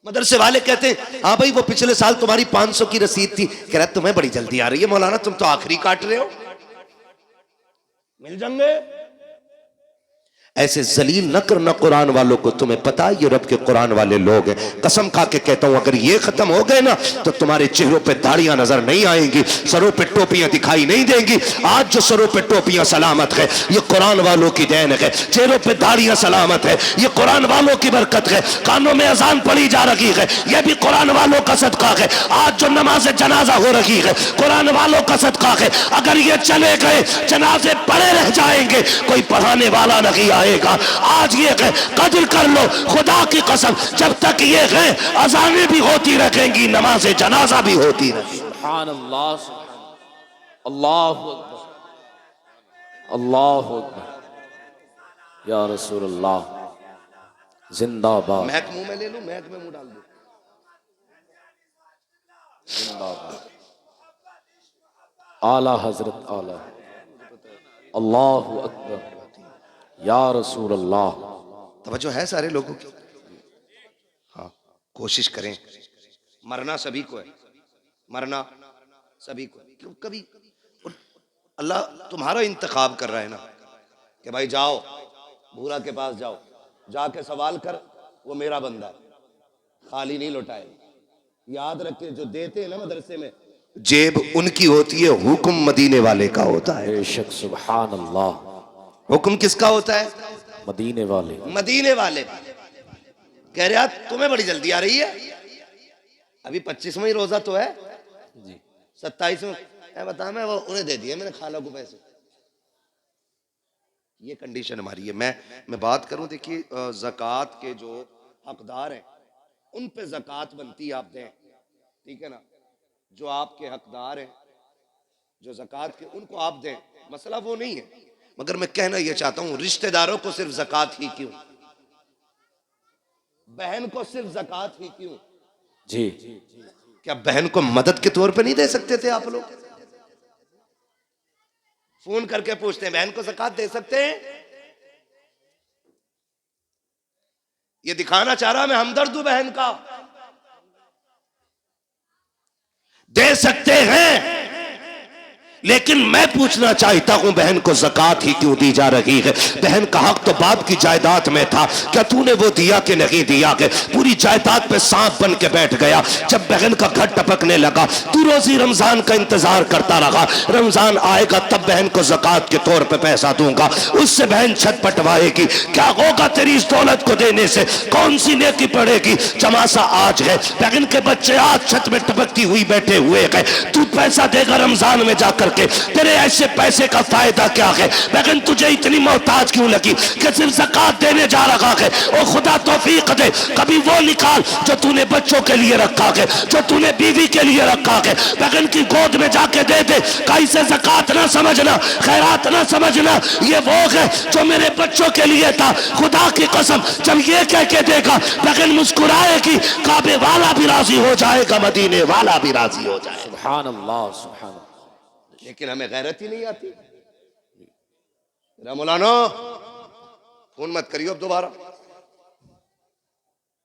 [SPEAKER 1] मदरसे वाले कहते हैं हाँ भाई वो पिछले साल तुम्हारी 500 की रसीद थी। कह रहा तुम्हें बड़ी जल्दी आ रही है मौलाना, तुम तो आखिरी काट रहे हो, मिल जाएंगे। ऐसे जलील न करना कुरान वालों को। तुम्हें पता है ये रब के कुरान वाले लोग हैं। कसम खा के कहता हूं अगर ये खत्म हो गए ना तो तुम्हारे चेहरों पे दाढ़ियां नजर नहीं आएंगी, सरों पे टोपियां दिखाई नहीं देंगी। आज जो सरों पे टोपियां सलामत है ये कुरान वालों की देन है, चेहरों पे दाढ़ियां सलामत है ये कुरान वालों की बरकत है। कानों में अजान पड़ी जा रही है यह भी कुरान वालों का सदका है। आज जो नमाज जनाजा हो रही है कुरान वालों का सदका है। अगर ये चले गए जनाजे पड़े रह जाएंगे, कोई पढ़ाने वाला नहीं आएगा। आज ये कदर कर लो खुदा की कसम, जब तक ये है अजानें भी होती रहेंगी, नमाज जनाजा भी होती रहेगी।
[SPEAKER 2] सुभान अल्लाह, अल्लाहु अकबर, अल्लाहु अकबर, या रसूल अल्लाह जिंदाबाद।
[SPEAKER 1] महक मुंह में ले लूं, महक में मुंह डाल दूं।
[SPEAKER 2] जिंदाबाद आला हजरत आला, अल्लाहु अकबर, या रसूल अल्लाह।
[SPEAKER 1] तवज्जो है सारे लोगों की। हाँ कोशिश करें, मरना सभी को है, मरना सभी को। क्यों कभी अल्लाह तुम्हारा इंतखाब कर रहा है ना कि भाई जाओ भूरा के पास जाओ, जाके सवाल कर, वो मेरा बंदा है, खाली नहीं लौटाए। याद रखे जो देते हैं ना मदरसे में, जेब उनकी होती है, हुक्म मदीने वाले का होता है।
[SPEAKER 4] बेशक सुभान अल्लाह।
[SPEAKER 1] हुक्म किसका होता है?
[SPEAKER 4] मदीने वाले।
[SPEAKER 1] मदीने वाले का। कह रहे यार तुम्हें बड़ी जल्दी आ रही है, अभी 25वां ही रोजा तो है, 27वें बता, मैं वो उन्हें दे दिए मैंने खाला को पैसे। ये कंडीशन हमारी है। मैं बात करूं, देखिए ज़कात के जो हकदार हैं उन पे ज़कात बनती है, आप दें, ठीक है ना। जो आपके हकदार हैं जो ज़कात के, उनको आप दें, मसला वो नहीं है। मगर मैं कहना ये चाहता हूं, रिश्तेदारों को सिर्फ ज़कात ही क्यों, बहन को सिर्फ ज़कात ही क्यों?
[SPEAKER 4] जी,
[SPEAKER 1] क्या बहन को मदद के तौर पे नहीं दे सकते थे आप लोग? फोन करके पूछते हैं बहन को ज़कात दे सकते हैं? ये दिखाना चाह रहा मैं हमदर्द हूं बहन का। दे सकते हैं, लेकिन मैं पूछना चाहता हूं बहन को ज़कात ही क्यों दी जा रही है? बहन का हक तो बाप की जायदाद में था, क्या तूने वो दिया कि नहीं दिया? के पूरी जायदाद पे सांप बन के बैठ गया। जब बहन का घर टपकने लगा, तू रोजी रमजान का इंतजार करता रहा, रमजान आएगा तब बहन को ज़कात के तौर पे पैसा दूंगा। उससे बहन छत पटवाएगी, क्या होगा तेरी इस दौलत को देने से? कौन सी नेकी पड़ेगी? चमासा आज है, बहन के बच्चे आज छत में टपकती हुई बैठे हुए हैं, तू पैसा देगा रमजान में जाकर के, तेरे ऐसे पैसे का फायदा क्या है? बहन तुझे इतनी मोहताज क्यों लगी कि सिर्फ ज़कात देने जा रहा है? ओ खुदा तौफीक दे, कभी वो निकाल जो तूने बच्चों के लिए रखा है, जो तूने बीवी के लिए रखा है, बहन की गोद में जाके दे दे। कैसे ज़कात ना समझना, खैरात ना समझना, ये वो है जो मेरे बच्चों के लिए था। खुदा की कसम जब ये कह के देगा, बहन मुस्कुराएगी, काबे वाला भी राजी हो जाएगा, मदीने वाला भी राजी हो जाएगा।
[SPEAKER 4] सुभान अल्लाह, सुभान अल्लाह।
[SPEAKER 1] लेकिन हमें गैरत ही नहीं आती। मौलाना फोन मत करियो अब दोबारा।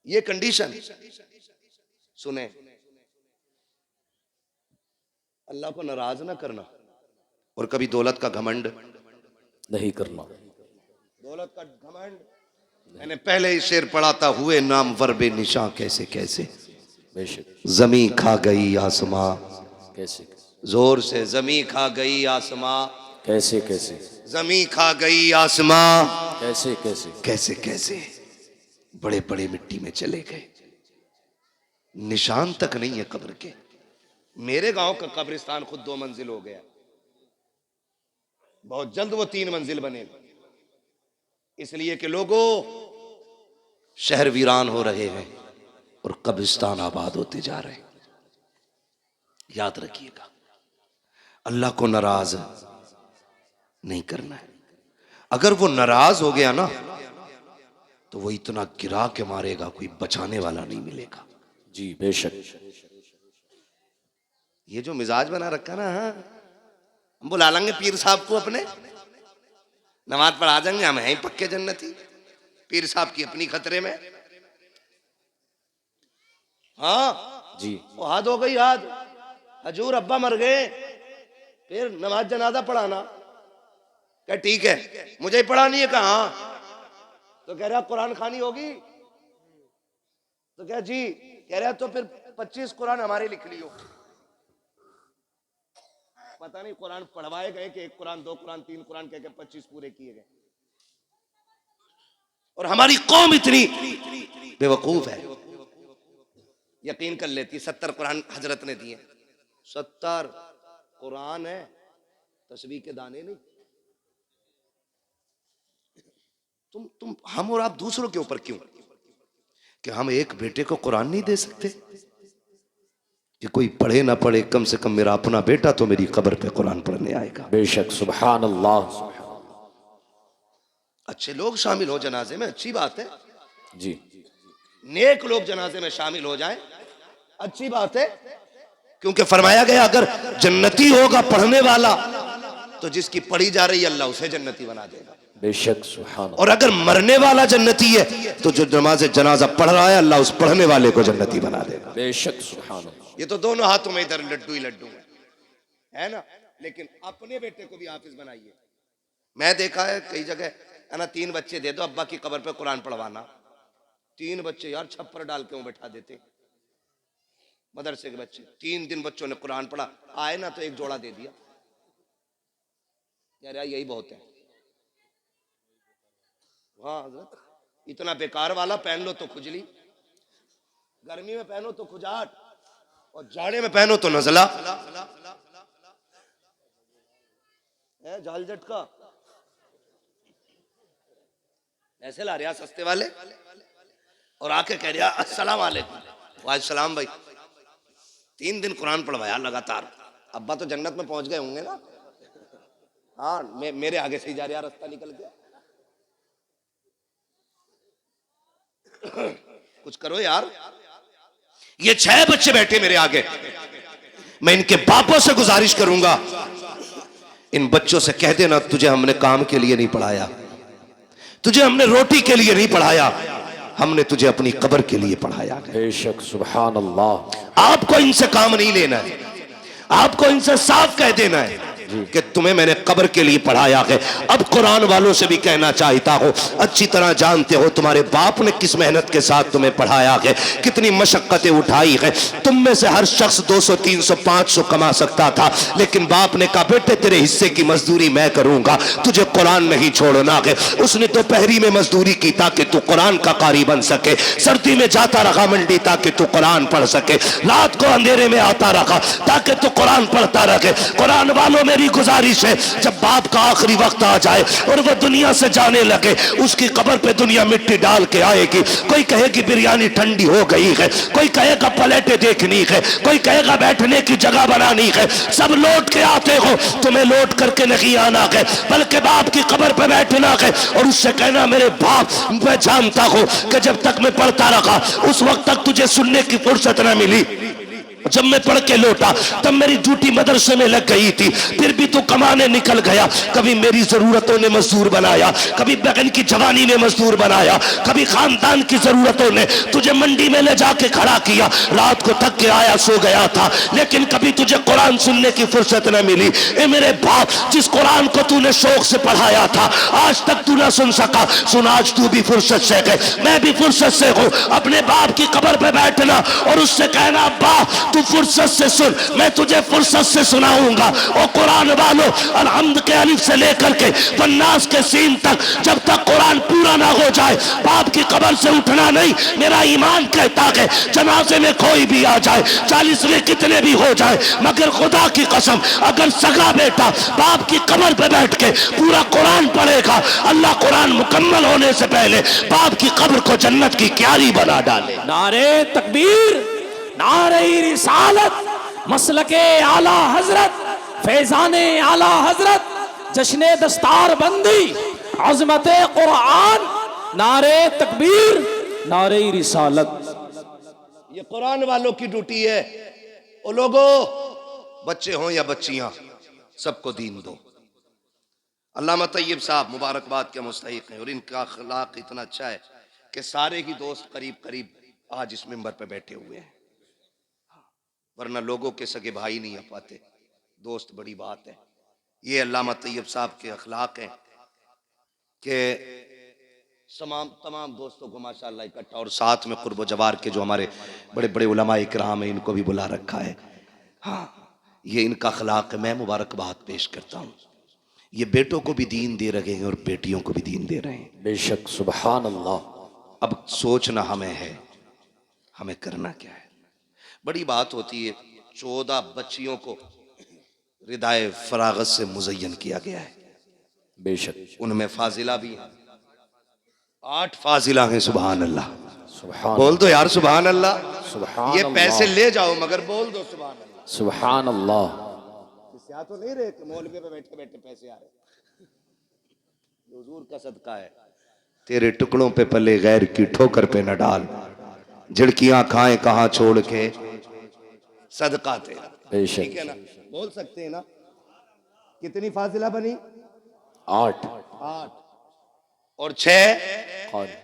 [SPEAKER 1] ये कंडीशन सुने, अल्लाह को नाराज ना करना और कभी दौलत का घमंड
[SPEAKER 4] नहीं करना।
[SPEAKER 1] दौलत का घमंड मैंने पहले ही शेर पढ़ा था, हुए नाम वर्बे निशा कैसे कैसे,
[SPEAKER 4] बेशक।
[SPEAKER 1] जमी खा गई आसमां,
[SPEAKER 4] कैसे
[SPEAKER 1] जोर से जमी खा गई आसमां,
[SPEAKER 4] कैसे कैसे,
[SPEAKER 1] जमी खा गई आसमां,
[SPEAKER 4] कैसे कैसे,
[SPEAKER 1] कैसे कैसे, बड़े बड़े मिट्टी में चले गए, निशान तक नहीं है कब्र के। मेरे गांव का कब्रिस्तान खुद 2 मंजिल हो गया, बहुत जल्द वो 3 मंजिल बनेगा, इसलिए कि लोगों शहर वीरान हो रहे हैं और कब्रिस्तान आबाद होते जा रहे हैं। याद रखिएगा, अल्लाह को नाराज नहीं करना है। अगर वो नाराज हो गया ना तो वो इतना गिरा के मारेगा, कोई बचाने वाला नहीं मिलेगा।
[SPEAKER 4] जी बेशक।
[SPEAKER 1] ये जो मिजाज बना रखा ना, हाँ, हम बुला लेंगे पीर साहब को अपने, नमाज पढ़ा देंगे, हम हैं पक्के जन्नती। पीर साहब की अपनी खतरे में, हाँ
[SPEAKER 4] जी,
[SPEAKER 1] वो हाथ हो गई, हाथ हजूर अब्बा मर गए, फिर नमाज जनाजा पढ़ाना। क्या ठीक है, मुझे ही पढ़ानी है? कहा तो कह रहा कुरान खानी होगी, तो क्या जी कह रहा तो फिर 25 कुरान हमारे लिख लियो। पता नहीं कुरान पढ़वाए गए कि 1 कुरान 2 कुरान 3 कुरान कह के 25 पूरे किए गए। और हमारी कौम इतनी बेवकूफ है, यकीन कर लेती 70 कुरान हजरत ने दिए। 70 कुरान है, तस्बीह के दाने नहीं। तुम हम और आप दूसरों के ऊपर क्यों कि हम एक बेटे को कुरान नहीं दे सकते? कि कोई पढ़े ना पढ़े, कम से कम मेरा अपना बेटा तो मेरी कब्र पे कुरान पढ़ने आएगा।
[SPEAKER 4] बेशक। सुभान अल्लाह।
[SPEAKER 1] अच्छे लोग शामिल हो जनाजे में, अच्छी बात है
[SPEAKER 4] जी।
[SPEAKER 1] नेक लोग जनाजे में शामिल हो जाएं, अच्छी बात है, क्योंकि फरमाया गया अगर जन्नती होगा पढ़ने वाला तो जिसकी पढ़ी जा रही है अल्लाह उसे जन्नती बना देगा।
[SPEAKER 4] बेशक। सुभान।
[SPEAKER 1] और अगर मरने वाला जन्नती है तो जो नमाज जनाजा पढ़ रहा है अल्लाह उस पढ़ने वाले को जन्नती बना देगा।
[SPEAKER 4] बेशक। सुभान।
[SPEAKER 1] ये तो दोनों हाथों में इधर लड्डू ही लड्डू है। है ना, लेकिन अपने बेटे को भी हाफिज बनाइए। मैं देखा है कई जगह है ना, 3 बच्चे दे दो अब्बा की कब्र पे कुरान पढ़वाना, 3 बच्चे यार छप्पर डाल के वो बैठा देते मदरसे के बच्चे। 3 दिन बच्चों ने कुरान पढ़ा, आए ना तो एक जोड़ा दे दिया। यार यही बहुत है। हाँ हजरत, इतना बेकार वाला पहन लो तो खुजली, गर्मी में पहनो तो खुजाट, और जाड़े में पहनो तो नजला है, जाल झटका। ऐसे ला रहा सस्ते वाले, और आके कह रहा अस्सलाम वालेकुम। वालेकुम सलाम भाई। 3 दिन कुरान पढ़वाया लगातार। अब्बा तो जन्नत में पहुंच गए होंगे ना। हाँ मेरे आगे से ही जा रहा रास्ता निकल के। कुछ करो यार। ये 6 बच्चे बैठे मेरे आगे, मैं इनके बापों से गुजारिश करूंगा, इन बच्चों से कह देना तुझे हमने काम के लिए नहीं पढ़ाया, तुझे हमने रोटी के लिए नहीं पढ़ाया, हमने तुझे अपनी कब्र के लिए पढ़ाया।
[SPEAKER 4] बेशक सुभान अल्लाह।
[SPEAKER 1] आपको इनसे काम नहीं लेना है, आपको इनसे साफ कह देना है कि तुम्हें मैंने कब्र के लिए पढ़ाया है। अब कुरान वालों से भी कहना चाहता हूं, अच्छी तरह जानते हो तुम्हारे बाप ने किस मेहनत के साथ तुम्हें पढ़ाया है, कितनी मशक्कतें उठाई है। तुम में से हर शख्स 200 300 500 कमा सकता था, लेकिन बाप ने कहा बेटे तेरे हिस्से की मजदूरी मैं करूंगा, तुझे कुरान नहीं छोड़ना है। उसने दोपहरी में मजदूरी की ताकि तू कुरान का कारी बन सके, सर्दी में जाता रहा मंडी ताकि तू कुरान पढ़ सके, रात को अंधेरे में आता रहा ताकि तू कुरान पढ़ता रहे। कुरान वालों में गुजारिश है, जब बाप का आखिरी वक्त आ जाए और वह दुनिया से जाने लगे, उसकी कब्र पे दुनिया मिट्टी डाल के आएगी। कोई कहेगी बिरयानी ठंडी हो गई है, कोई कहेगा प्लेटें देखनी है, कोई कहेगा बैठने की जगह बनानी है। सब लौट के आते हो, तुम्हें लौट करके नहीं आना है, बल्कि बाप की कब्र पे बैठना है और उससे कहना मेरे बाप मैं जानता हूं कि जब तक मैं पढ़ता रहा उस वक्त तक तुझे सुनने की फुर्सत न मिली, जब मैं पढ़ के लौटा तब मेरी ड्यूटी मदरसे में लग गई थी, फिर भी तू कमाने निकल गया। कभी मेरी जरूरतों ने मजदूर बनाया, कभी बहन की जवानी ने मजदूर बनाया, कभी खानदान की जरूरतों ने तुझे मंडी में ले जाके खड़ा किया। रात को थक के आया सो गया था, लेकिन कभी तुझे कुरान सुनने की फुर्सत न मिली। ए मेरे बाप, जिस कुरान को तूने शौक से पढ़ाया था आज तक तू ना सुन सका, सुन आज तू भी फुर्सत से है, मैं भी फुर्सत से हूँ। अपने बाप की कब्र पे बैठना और उससे कहना अब्बा तू फुर्सत से सुन, मैं तुझे फुर्सत से सुनाऊंगा। और कुरान वालों अलहम्द के अलिफ से लेकर के वन्नास के सीन तक जब तक कुरान पूरा ना हो जाए बाप की कब्र से उठना नहीं। मेरा ईमान कहता है जनाजे में कोई भी आ जाए, 40वें कितने भी हो जाए, मगर खुदा की कसम अगर सगा बेटा बाप की कब्र पे बैठ के पूरा कुरान पढ़ेगा, अल्लाह कुरान मुकम्मल होने से पहले बाप की कब्र को जन्नत की क्यारी बना डाले।
[SPEAKER 2] नारे तकबीर, नारे रिसालत, मसलके आला हजरत, फैजाने आला हजरत, जश्ने दस्तार बंदी, अजमत कुरान, नारे तकबीर, नारे रिसालत।
[SPEAKER 1] ये कुरान वालों की ड्यूटी है। ओ लोगो, बच्चे हों या बच्चियां, सबको दीन दो। अल्लामा तैयब साहब मुबारकबाद के मुस्तहिक हैं और इनका अखलाक इतना अच्छा है कि सारे ही दोस्त करीब करीब आज इस मिंबर पे बैठे हुए हैं, वरना लोगों के सगे भाई नहीं आ पाते। दोस्त बड़ी बात है। ये अल्लामा तैयब साहब के अखलाक हैं कि तमाम दोस्तों को माशाअल्लाह इकट्ठा, और साथ में कुर्ब जवार के जो हमारे बड़े बड़े उलमा इकराम हैं इनको भी बुला रखा है। हाँ, ये इनका अखलाक है। मैं मुबारकबाद पेश करता हूँ। ये बेटों को भी दीन दे रहे हैं और बेटियों को भी दीन दे रहे हैं।
[SPEAKER 4] बेशक सुभान अल्लाह।
[SPEAKER 1] अब सोचना हमें है, हमें करना क्या है। बड़ी बात होती है, 14 बच्चियों को रिदाए फरागत से मुज़य्यन किया गया है।
[SPEAKER 4] बेशक
[SPEAKER 1] उनमें फाजिला भी है, 8 फाजिला हैं। सुभान अल्लाह,
[SPEAKER 4] सुभान
[SPEAKER 1] बोल दो यार सुभान अल्लाह।
[SPEAKER 4] सुभान
[SPEAKER 1] ये
[SPEAKER 4] अल्लाह।
[SPEAKER 1] पैसे ले जाओ मगर बोल दो सुभान अल्लाह।
[SPEAKER 4] सुभान अल्लाह।
[SPEAKER 1] तो नहीं रहे कि मौलवी पे बैठे बैठे पैसे आ रहे, हुजूर का सदका है। तेरे टुकड़ों पे पले गैर की ठोकर पे न डाल, झिड़कियां खाएं कहां छोड़ के सदका तेरा।
[SPEAKER 4] बेशक।
[SPEAKER 1] ठीक है ना, बोल सकते हैं ना। कितनी फाजिला बनी?
[SPEAKER 4] 8
[SPEAKER 1] और 6
[SPEAKER 4] क़ारी।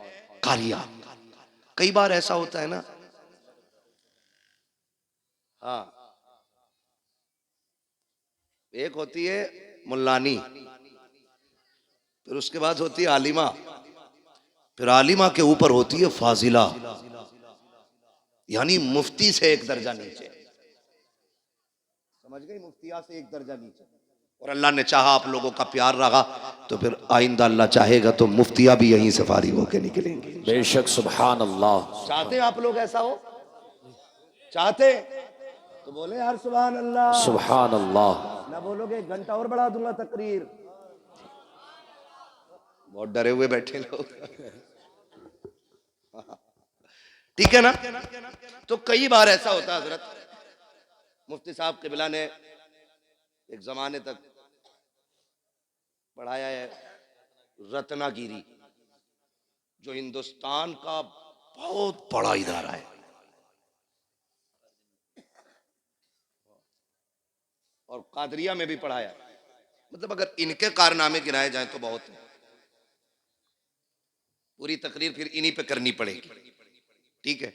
[SPEAKER 1] कारिया। कई बार ऐसा होता है ना, हाँ एक होती है मुल्लानी, फिर उसके बाद होती है आलिमा, फिर आलिमा के ऊपर होती है फाजिला, यानी मुफ्ती से एक दर्जा नीचे। समझ गई? मुफ्तिया से एक दर्जा नीचे। और अल्लाह ने चाहा आप लोगों का प्यार रहा तो फिर आइंदा अल्लाह चाहेगा तो मुफ्तिया भी यहीं से फारिग होकर निकलेंगे।
[SPEAKER 4] बेशक सुभान अल्लाह।
[SPEAKER 1] चाहते हैं आप लोग ऐसा हो? चाहते तो बोले यार सुभान अल्लाह।
[SPEAKER 4] सुभान अल्लाह।
[SPEAKER 1] ना बोलोगे 1 घंटा और बढ़ा दूंगा तकरीर। बहुत डरे हुए बैठे लोग। ठीक है ना? तो कई बार ऐसा होता है हजरत, मुफ्ती साहब क़िबला ने एक जमाने तक पढ़ाया है रत्नागिरी, जो हिंदुस्तान का बहुत बड़ा इदारा है, और कादरिया में भी पढ़ाया। मतलब अगर इनके कारनामे गिनाए जाएं तो बहुत है। पूरी तकरीर फिर इन्हीं पे करनी पड़ेगी। ठीक है?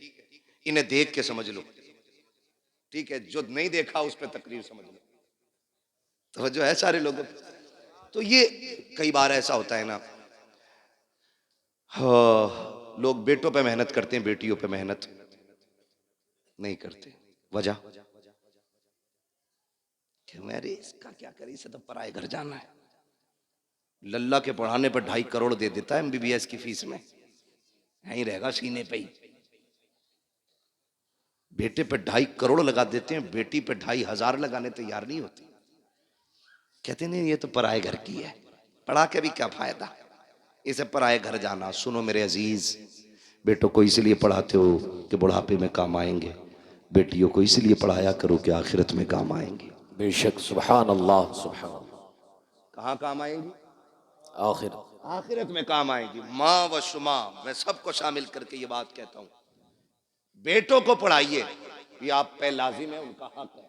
[SPEAKER 1] इन्हें देख के समझ लो। ठीक है? जो नहीं देखा उस पे तकरीर समझ लो। तो जो है सारे लोगों, तो ये कई बार ऐसा होता है ना, हाँ, लोग बेटों पे मेहनत करते हैं, बेटियों पे मेहनत नहीं करते। वजह मेरे इसका क्या करे, इसे तो पराए घर जाना है। लल्ला के पढ़ाने पर 2.5 करोड़ दे देता है MBBS की फीस में, यहीं रहेगा सीने पे ही। बेटे पे 2.5 करोड़ लगा देते हैं, बेटी पे 2,500 लगाने तैयार नहीं होती। कहते नहीं ये तो पराए घर की है, पढ़ा के भी क्या फायदा, इसे पराए घर जाना। सुनो मेरे अजीज, बेटों को इसलिए पढ़ाते हो कि बुढ़ापे में काम आएंगे, बेटियों को इसलिए पढ़ाया करो कि आखिरत में काम आएंगे।
[SPEAKER 4] बेशक सुभान अल्लाह। सुभान अल्लाह।
[SPEAKER 1] कहाँ काम आएंगी?
[SPEAKER 4] आखिर
[SPEAKER 1] आखिरत में काम आएंगी। माँ व शुमा, मैं सबको शामिल करके ये बात कहता हूँ, बेटों को पढ़ाइए, ये आप पे लाजिम है, उनका हक है।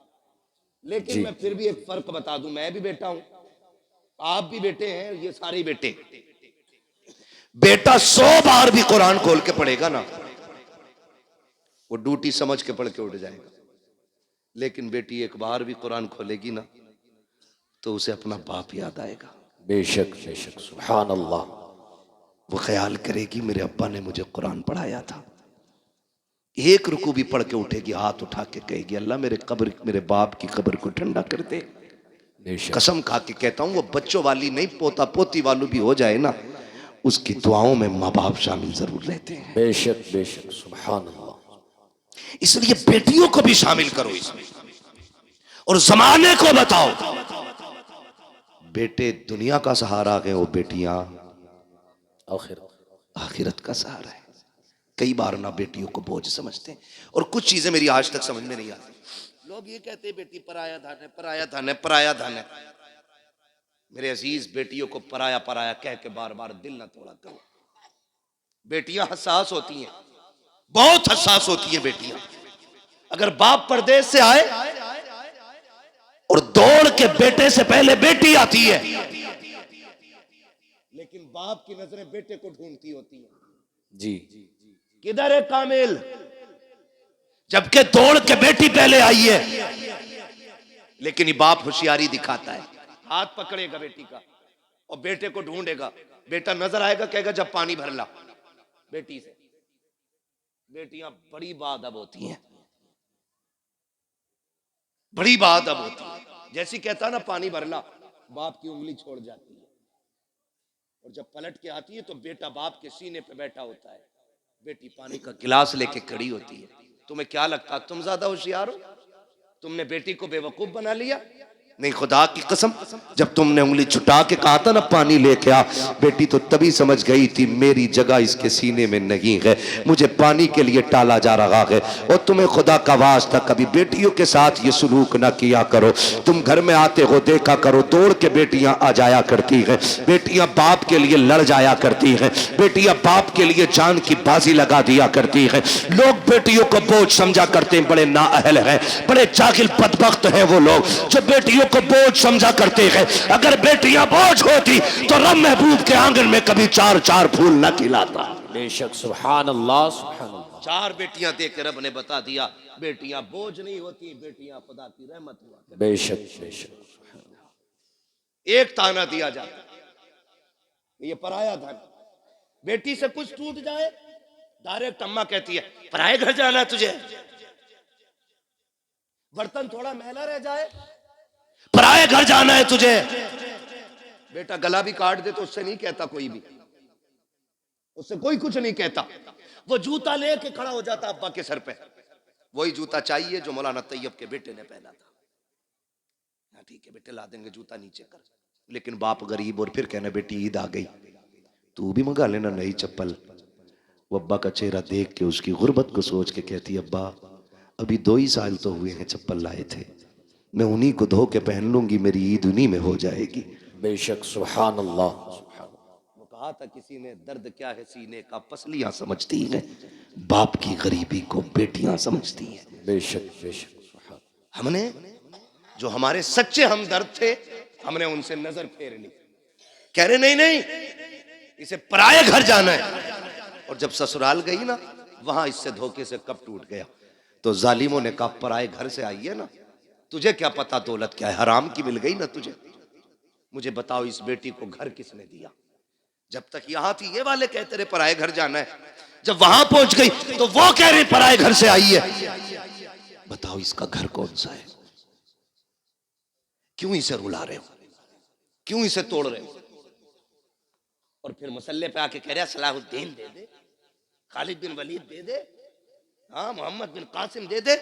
[SPEAKER 1] लेकिन मैं फिर भी एक फर्क बता दूं, मैं भी बेटा हूं, आप भी बेटे हैं, ये सारे बेटे। बेटा 100 बार भी कुरान खोल के पढ़ेगा ना, वो ड्यूटी समझ के पढ़ के उठ जाएगा। लेकिन बेटी एक बार भी कुरान खोलेगी ना तो उसे अपना बाप याद आएगा।
[SPEAKER 4] बेशक बेशक सुभान अल्लाह।
[SPEAKER 1] वो ख्याल करेगी मेरे अब्बा ने मुझे कुरान पढ़ाया था। एक रुकू भी पढ़ के उठेगी, हाथ उठा के कहेगी अल्लाह मेरे बाप की कब्र को ठंडा कर दे। कसम खा के कहता हूँ, वो बच्चों वाली नहीं, पोता पोती वालों भी हो जाए ना, उसकी दुआओं में माँ बाप शामिल जरूर रहते हैं।
[SPEAKER 4] बेशक बेशक सुभान अल्लाह।
[SPEAKER 1] इसलिए बेटियों को भी शामिल करो इसमें, और जमाने को बताओ बेटे दुनिया का सहारा है, वो बेटियां आखिरत का सहारा है। कई बार ना बेटियों को बोझ समझते हैं, और कुछ चीजें मेरी आज तक समझ में नहीं आती। लोग ये कहते हैं बेटी पराया धन है, पराया धन है, पराया धन है। मेरे अजीज, बेटियों को पराया पराया कह के बार बार दिल ना तोड़ा करो। बेटियां हसास होती हैं, बहुत हसास होती है बेटियां। अगर बाप परदेश से आए और दौड़ के बेटे से पहले बेटी आती है, लेकिन बाप की नजरें बेटे को ढूंढती होती हैं।
[SPEAKER 4] जी,
[SPEAKER 1] किधर है कामिल, जबकि दौड़ के बेटी पहले आई है। लेकिन ये बाप होशियारी दिखाता है, हाथ पकड़ेगा बेटी का और बेटे को ढूंढेगा। बेटा नजर आएगा, कहेगा जब पानी भर ला। बेटी से बेटियां बड़ी बाअदब होती हैं, बड़ी बाअदब होती है। जैसी कहता ना पानी भर ला, बाप की उंगली छोड़ जाती है, और जब पलट के आती है तो बेटा बाप के सीने पे बैठा होता है, बेटी पानी का गिलास लेके खड़ी होती है। तुम्हें क्या लगता तुम ज्यादा होशियार हो? तुमने बेटी को बेवकूफ बना लिया? नहीं, खुदा की कसम, जब तुमने उंगली छुटा के कहा था ना पानी लेके आ, बेटी तो तभी समझ गई थी मेरी जगह इसके सीने में नहीं है, मुझे पानी के लिए टाला जा रहा है। और तुम्हें खुदा का वास्ता कभी बेटियों के साथ ये सलूक ना किया करो। तुम घर में आते हो देखा करो, दौड़ के बेटियां आ जाया करती हैं, बेटियां बाप के लिए लड़ जाया करती हैं, बेटियां बाप के लिए जान की बाजी लगा दिया करती हैं। लोग बेटियों को बोझ समझा करते हैं, बड़े नाअहल हैं, बड़े जाहिल बदबख्त हैं वो लोग जो बेटियों को बोझ समझा करते हैं। अगर बेटियां बोझ होती तो रब महबूब के आंगन में कभी 4-4 फूल न खिलाता।
[SPEAKER 4] बेशक सुभान अल्लाह सुभान अल्लाह।
[SPEAKER 1] 4 बेटियां दे के रब ने बता दिया बेटियां बोझ नहीं होती, बेटियां खुदा की रहमत हुआ।
[SPEAKER 4] बेशक बेशक
[SPEAKER 1] एक ताना दिया जाता, ये पराया धन। बेटी से कुछ टूट जाए, डायरेक्ट अम्मा कहती है पराए घर जाना है तुझे। बर्तन थोड़ा मैला रह जाए, पराए घर जाना है तुझे। बेटा गला भी काट दे तो उससे नहीं कहता कोई भी, उससे कोई कुछ नहीं कहता। वो जूता लेके खड़ा हो जाता अब्बा के सर पे, वही जूता चाहिए जो मौलाना तैयब के बेटे ने पहना था। हाँ ठीक है बेटे ला देंगे जूता नीचे कर। लेकिन बाप गरीब, और फिर कहना बेटी ईद आ गई तू भी मंगा लेना नई चप्पल। वो अब्बा का चेहरा देख के उसकी गुर्बत को सोच के कहती अब्बा अभी 2 ही साल तो हुए हैं चप्पल लाए थे, मैं उन्हीं को धो के पहन लूंगी, मेरी ईद उन्हीं में हो जाएगी।
[SPEAKER 4] बेशक सुभान अल्लाह।
[SPEAKER 1] वो कहा था किसी ने दर्द क्या है सीने का, पसलियां समझती हैं, बाप की गरीबी को बेटियां समझती हैं।
[SPEAKER 4] बेशक बेशक सुभान।
[SPEAKER 1] हमने जो हमारे सच्चे हमदर्द थे हमने उनसे नजर फेर ली, कह रहे नहीं नहीं इसे पराये घर जाना है। और जब ससुराल गई ना वहां इससे धोखे से कब टूट गया। तो जालिमों ने कहा पराये घर से आई है ना, तुझे क्या पता दौलत क्या है, हराम की मिल गई ना तुझे। मुझे बताओ इस बेटी को घर किसने दिया। जब तक यहां थी ये वाले कहते रहे पराये घर जाना है, जब वहां पहुंच गई तो वो कह रहे पराये घर से आई है। बताओ इसका घर कौन सा है। क्यों इसे रुला रहे हो, क्यों इसे तोड़ रहे हो। और फिर मसल्ले पे आके कह रहा सलाहुद्दीन दे दे, खालिद बिन वलीद दे दे, हाँ मोहम्मद बिन कासिम दे दे।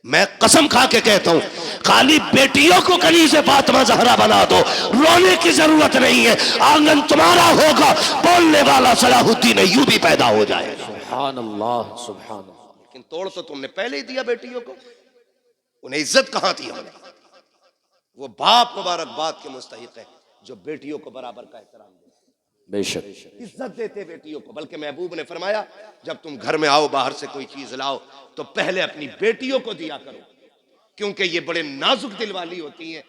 [SPEAKER 1] मैं कसम खा के कहता हूं खाली बेटियों को कली से फातिमा ज़हरा बना दो, रोने की जरूरत नहीं है। आंगन तुम्हारा होगा, बोलने वाला सलाहुद्दीन अय्यूबी पैदा हो जाएगा।
[SPEAKER 4] सुभान अल्लाह सुभान अल्लाह।
[SPEAKER 1] लेकिन तोड़ तो तुमने पहले ही दिया बेटियों को, उन्हें इज्जत कहां थी हमने। वो बाप मुबारकबाद के मुस्तहिक है जो बेटियों को बराबर का एहतराम दे,
[SPEAKER 4] बेशक
[SPEAKER 1] इज्जत देते बेटियों को। बल्कि महबूब ने फरमाया जब तुम घर में आओ बाहर से कोई चीज लाओ तो पहले अपनी बेटियों को दिया करो, क्योंकि ये बड़े नाजुक दिल वाली होती हैं।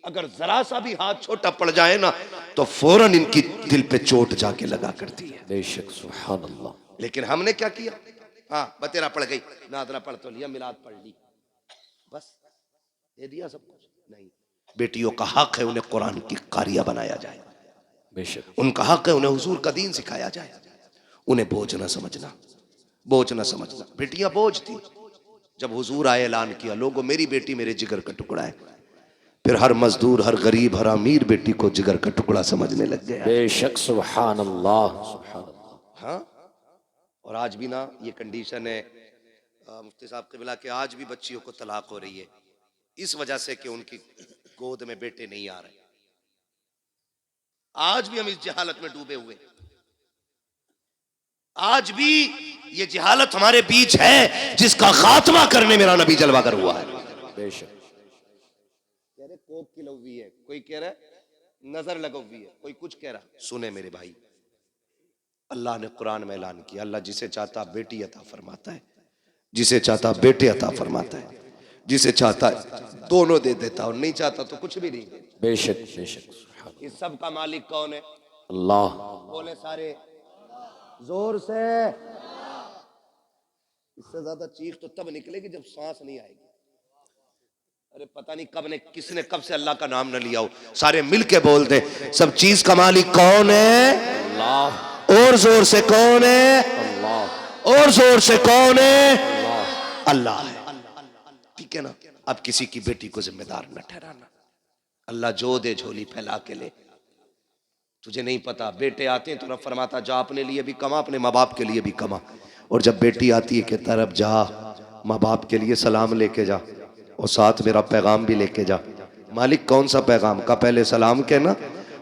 [SPEAKER 1] अगर जरा सा भी हाथ छोटा पड़ जाए ना तो फौरन इनकी दिल पे चोट जाके लगा करती है।
[SPEAKER 4] बेशक सुभान अल्लाह।
[SPEAKER 1] लेकिन हमने क्या किया, हाँ बतेरा पड़ गई, नादरा पढ़ तो लिया, मिलाद पढ़ ली, बस दे दिया सब कुछ। नहीं, बेटियों का हक है उन्हें कुरान की कारिया बनाया जाए,
[SPEAKER 4] बेशक
[SPEAKER 1] उनका हक है उन्हें हुजूर का दीन सिखाया जाए। उन्हें बोझ न समझना, बोझ न समझना। बेटियां बोझ थी। जब हुजूर आए ऐलान किया लोगों मेरी बेटी मेरे जिगर का टुकड़ा है, फिर हर मजदूर हर गरीब हर अमीर बेटी को जिगर का टुकड़ा समझने लग गया।
[SPEAKER 4] बेशक सुभान अल्लाह सुभान अल्लाह।
[SPEAKER 1] हाँ, और आज भी ना ये कंडीशन है मुफ्ती साहब क़िबला के, आज भी बच्चियों को तलाक हो रही है इस वजह से कि उनकी गोद में बेटे नहीं आ रहे। आज भी हम इस जहालत में डूबे हुए, आज भी ये जहालत हमारे बीच है जिसका खात्मा करने मेरा नबी जलवागर हुआ है।
[SPEAKER 4] बेशक
[SPEAKER 1] कह रहे कोक की लवी है, कोई कह रहा है नजर लगवी है, कोई कुछ कह रहा। सुने मेरे भाई, अल्लाह ने कुरान में ऐलान किया अल्लाह जिसे चाहता बेटी अता फरमाता है, जिसे चाहता बेटे अता फरमाता है, जिसे चाहता दोनों दे देता और नहीं चाहता तो कुछ भी नहीं देता।
[SPEAKER 4] बेशक बेशक सुभान
[SPEAKER 1] इस सब का मालिक कौन है?
[SPEAKER 4] अल्लाह।
[SPEAKER 1] बोले सारे जोर से। इससे ज्यादा चीख तो तब निकलेगी जब सांस नहीं आएगी। अरे पता नहीं कब ने किसने कब से अल्लाह का नाम न लिया हो। सारे मिलके बोल दे सब चीज का मालिक कौन है?
[SPEAKER 4] अल्लाह।
[SPEAKER 1] और जोर से कौन है?
[SPEAKER 4] अल्लाह।
[SPEAKER 1] और जोर से कौन है? अल्लाह है। ठीक है ना। अब किसी की बेटी को जिम्मेदार न ठहराना। अल्लाह जो दे झोली फैला के ले। तुझे नहीं पता बेटे आते हैं तो रब फरमाता जा अपने लिए भी कमा, अपने माँ बाप के लिए भी कमा। और जब बेटी आती है कहता रब जा माँ बाप के लिए सलाम लेके जा और साथ मेरा पैगाम भी लेके जा। मालिक कौन सा पैगाम का? पहले सलाम कहना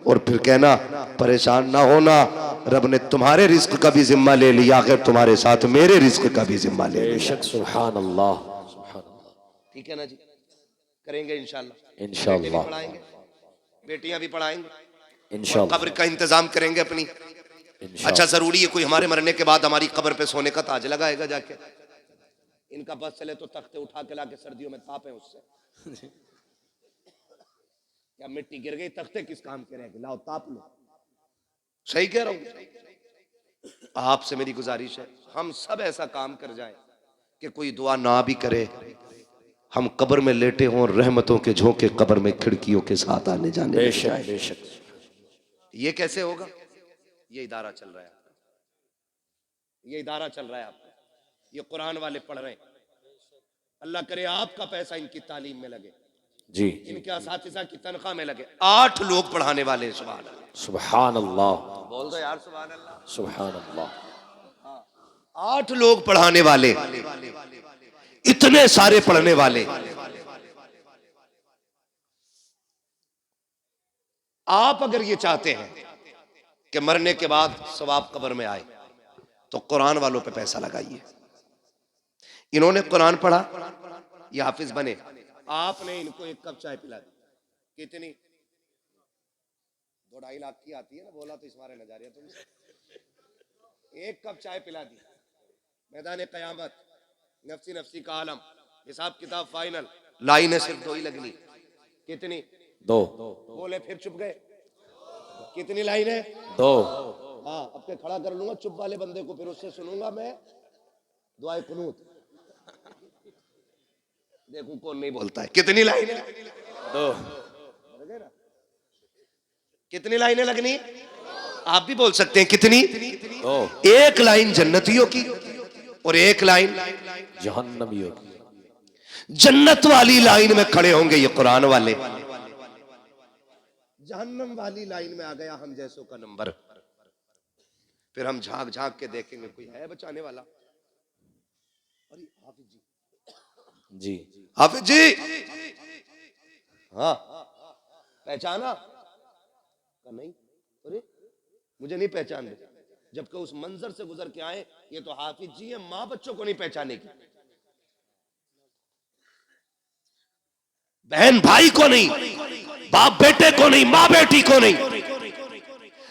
[SPEAKER 1] और फिर कहना परेशान ना होना, रब ने तुम्हारे रिस्क का भी जिम्मा ले लिया, आखिर तुम्हारे साथ मेरे रिस्क का भी जिम्मा ले लिया।
[SPEAKER 4] बेशक सुभान अल्लाह सुभान अल्लाह।
[SPEAKER 1] ठीक है ना जी, करेंगे इंशाल्लाह।
[SPEAKER 4] इंशाल्लाह
[SPEAKER 1] पढ़ाएंगे, बेटियां भी पढ़ाएंगे,
[SPEAKER 4] इंशाल्लाह
[SPEAKER 1] कब्र का इंतजाम करेंगे अपनी।
[SPEAKER 4] इंशाल्लाह।
[SPEAKER 1] अच्छा जरूरी है कोई हमारे मरने के बाद हमारी कब्र पे सोने का ताज लगाएगा जाके? इनका बस चले तो तख्ते उठा के लाके सर्दियों में तापे उससे। क्या मिट्टी गिर गई तख्ते किस काम के रहेंगे? लाओ ताप लो। सही कह रहा हूं। आपसे मेरी गुजारिश है हम सब ऐसा काम कर जाएं कि कोई दुआ ना भी करे,
[SPEAKER 3] हम कब्र में लेटे हों, रहमतों के झोंके कब्र में खिड़कियों के साथ आने जाने लग
[SPEAKER 4] बेशक
[SPEAKER 3] जाए।
[SPEAKER 4] बेशक।
[SPEAKER 1] ये कैसे होगा? ये इदारा चल रहा है, ये इदारा चल रहा है आपका, ये कुरान वाले पढ़ रहे हैं। अल्लाह करे आपका पैसा इनकी तालीम में लगे,
[SPEAKER 4] जी
[SPEAKER 1] इनके असातिज़ा की तनख्वाह में लगे। 8 लोग पढ़ाने वाले हैं। सुभान अल्लाह,
[SPEAKER 4] सुभान अल्लाह,
[SPEAKER 1] बोल दो यार सुभान अल्लाह।
[SPEAKER 4] सुभान अल्लाह।
[SPEAKER 1] 8 लोग पढ़ाने वाले, इतने सारे पढ़ने वाले। आप अगर ये चाहते हैं कि मरने के बाद सवाब कब्र में आए तो कुरान वालों पे पैसा लगाइए। इन्होंने कुरान पढ़ा, ये हाफिज बने, आपने इनको 1 कप चाय पिला दी, कितनी? 2-2.5 लाख की आती है ना, बोला तो इस मारे नजारिया तुमसे। 1 कप चाय पिला दी, मैदान कयामत, नफसी नफसी का आलम, हिसाब किताब फाइनल, लाइनें सिर्फ 2 ही लगनी। कितनी?
[SPEAKER 4] 2।
[SPEAKER 1] बोले फिर चुप गए। कितनी लाइन है?
[SPEAKER 4] 2।
[SPEAKER 1] हाँ, अब के खड़ा कर लूंगा चुप वाले बंदे को, फिर उससे सुनूंगा मैं दुआए कुनूत, देखूं कौन नहीं बोलता है। कितनी लाइन है?
[SPEAKER 4] 2।
[SPEAKER 1] कितनी लाइनें लगनी? आप भी बोल सकते हैं कितनी?
[SPEAKER 4] 2।
[SPEAKER 1] 1 लाइन जन्नतियों की और 1 लाइन
[SPEAKER 4] जहन्नमियों की।
[SPEAKER 1] जन्नत वाली लाइन में खड़े होंगे ये कुरान वाले, जहन्नम वाली लाइन में आ गया हम जैसों का नंबर। फिर हम झांक झांक के देखेंगे कोई है बचाने वाला। अरे हाफिज जी,
[SPEAKER 4] जी
[SPEAKER 1] हाफिज जी, हाँ पहचाना? नहीं, अरे मुझे नहीं पहचान दे, जबकि उस मंजर से गुजर के आए, ये तो हाफिज जी है, माँ बच्चों को नहीं पहचानेगी, बहन भाई को नहीं, बाप बेटे को नहीं, माँ बेटी को नहीं,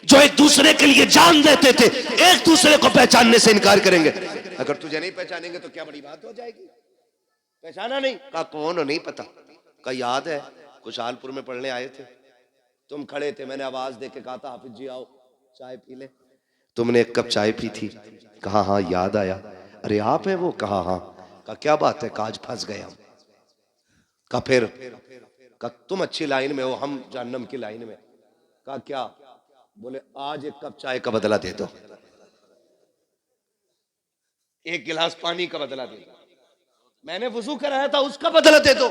[SPEAKER 1] जो एक दूसरे के लिए जान देते थे, एक दूसरे को पहचानने से इनकार करेंगे। अगर तुझे नहीं पहचानेंगे तो क्या बड़ी बात हो जाएगी? पहचाना नहीं? कहा कौन हो? नहीं पता। कहा याद है खुशहालपुर में पढ़ने आए थे, तुम खड़े थे, मैंने आवाज दे के कहा था हाफिज जी आओ चाय पी ले, तुमने 1 कप चाय पी थी। कहा हाँ याद आया। अरे आप है वो? कहा हाँ। कहा क्या बात है? कहा आज फंस गया। कहा फिर? कहा तुम अच्छी लाइन में हो, हम जहन्नम की लाइन में। कहा क्या? बोले आज 1 कप चाय का बदला दे दो, 1 गिलास पानी का बदला दे दो, मैंने वुजू कराया था उसका बदला दे दो।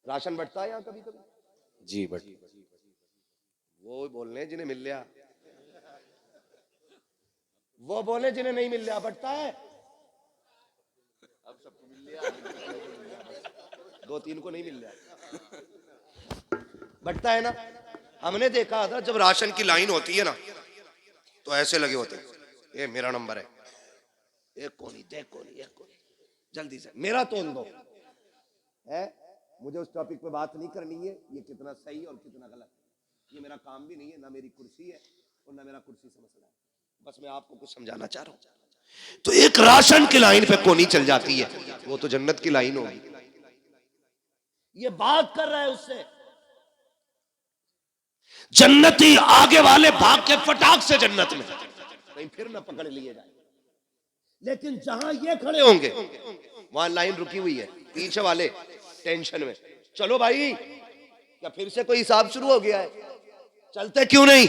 [SPEAKER 1] राशन बंटता है यहाँ कभी कभी?
[SPEAKER 4] जी बट
[SPEAKER 1] वो बोलने जिन्हें मिल लिया, वो बोले जिन्हें नहीं मिल लिया। बंटता है? अब सबको मिल लिया, 2-3 को नहीं मिल लिया। बंटता है ना? हमने देखा था जब राशन की लाइन होती है ना, तो ऐसे लगे होते हैं, ये मेरा नंबर है, एक कोनी दे कोनी, एक कोनी, जल्दी से मेरा तोल दो है। मुझे उस टॉपिक पे बात नहीं करनी है, ये कितना सही और कितना गलत, ये मेरा काम भी नहीं है, ना मेरी कुर्सी है और ना मेरा कुर्सी से मसला है, बस मैं आपको कुछ समझाना चाह रहा हूं। तो एक राशन की लाइन पे कोनी चल जाती है, वो तो जन्नत की लाइन होगी। ये बात कर रहा है उससे, जन्नती आगे वाले भाग के फटाक से जन्नत में, कहीं फिर ना पकड़ लिए जाए। लेकिन जहां ये खड़े होंगे वहां लाइन रुकी हुई है, पीछे वाले टेंशन में, चलो भाई क्या फिर से कोई हिसाब शुरू हो गया है, चलते क्यों नहीं?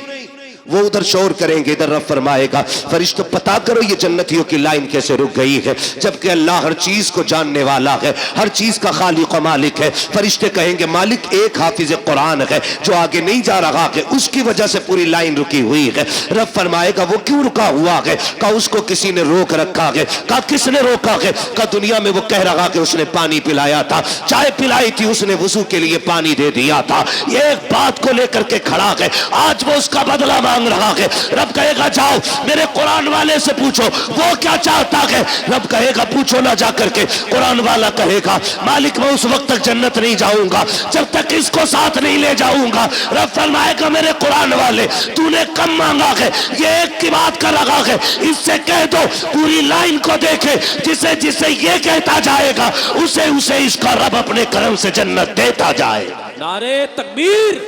[SPEAKER 1] वो उधर शोर करेंगे, इधर रब फरमाएगा फरिश्तों पता करो ये जन्नतियों की लाइन कैसे रुक गई है, जबकि अल्लाह हर चीज को जानने वाला है, हर चीज का खालिक व मालिक है। फरिश्ते कहेंगे मालिक एक हाफिज कुरान है जो आगे नहीं जा रहा है, उसकी वजह से पूरी लाइन रुकी हुई है। रब फरमाएगा वो क्यों रुका हुआ है? कहा उसको किसी ने रोक रखा है। कहा किसने रोका है? कहा दुनिया में वो कह रहा कि उसने पानी पिलाया था, चाय पिलाई थी, उसने वुजू के लिए पानी दे दिया था। ये एक बात को लेकर के खड़ा है, आज वो उसका बदला मांग रहा है। रब कहेगा जाओ मेरे कुरान वाले से पूछो वो क्या चाहता है। रब कहेगा पूछो ना जाकर के। कुरान वाला कहेगा मालिक मैं उस वक्त तक जन्नत नहीं जाऊंगा जब तक इसको साथ नहीं ले जाऊंगा। रब फरमाएगा मेरे कुरान वाले तूने कम मांगा है, ये एक की बात कर रहा है, इससे कह दो पूरी लाइन को देखे, जिसे जिसे ये कहता जाएगा उसे उसे इसका रब अपने करम से जन्नत देता जाएगा।
[SPEAKER 2] नारे तकबीर,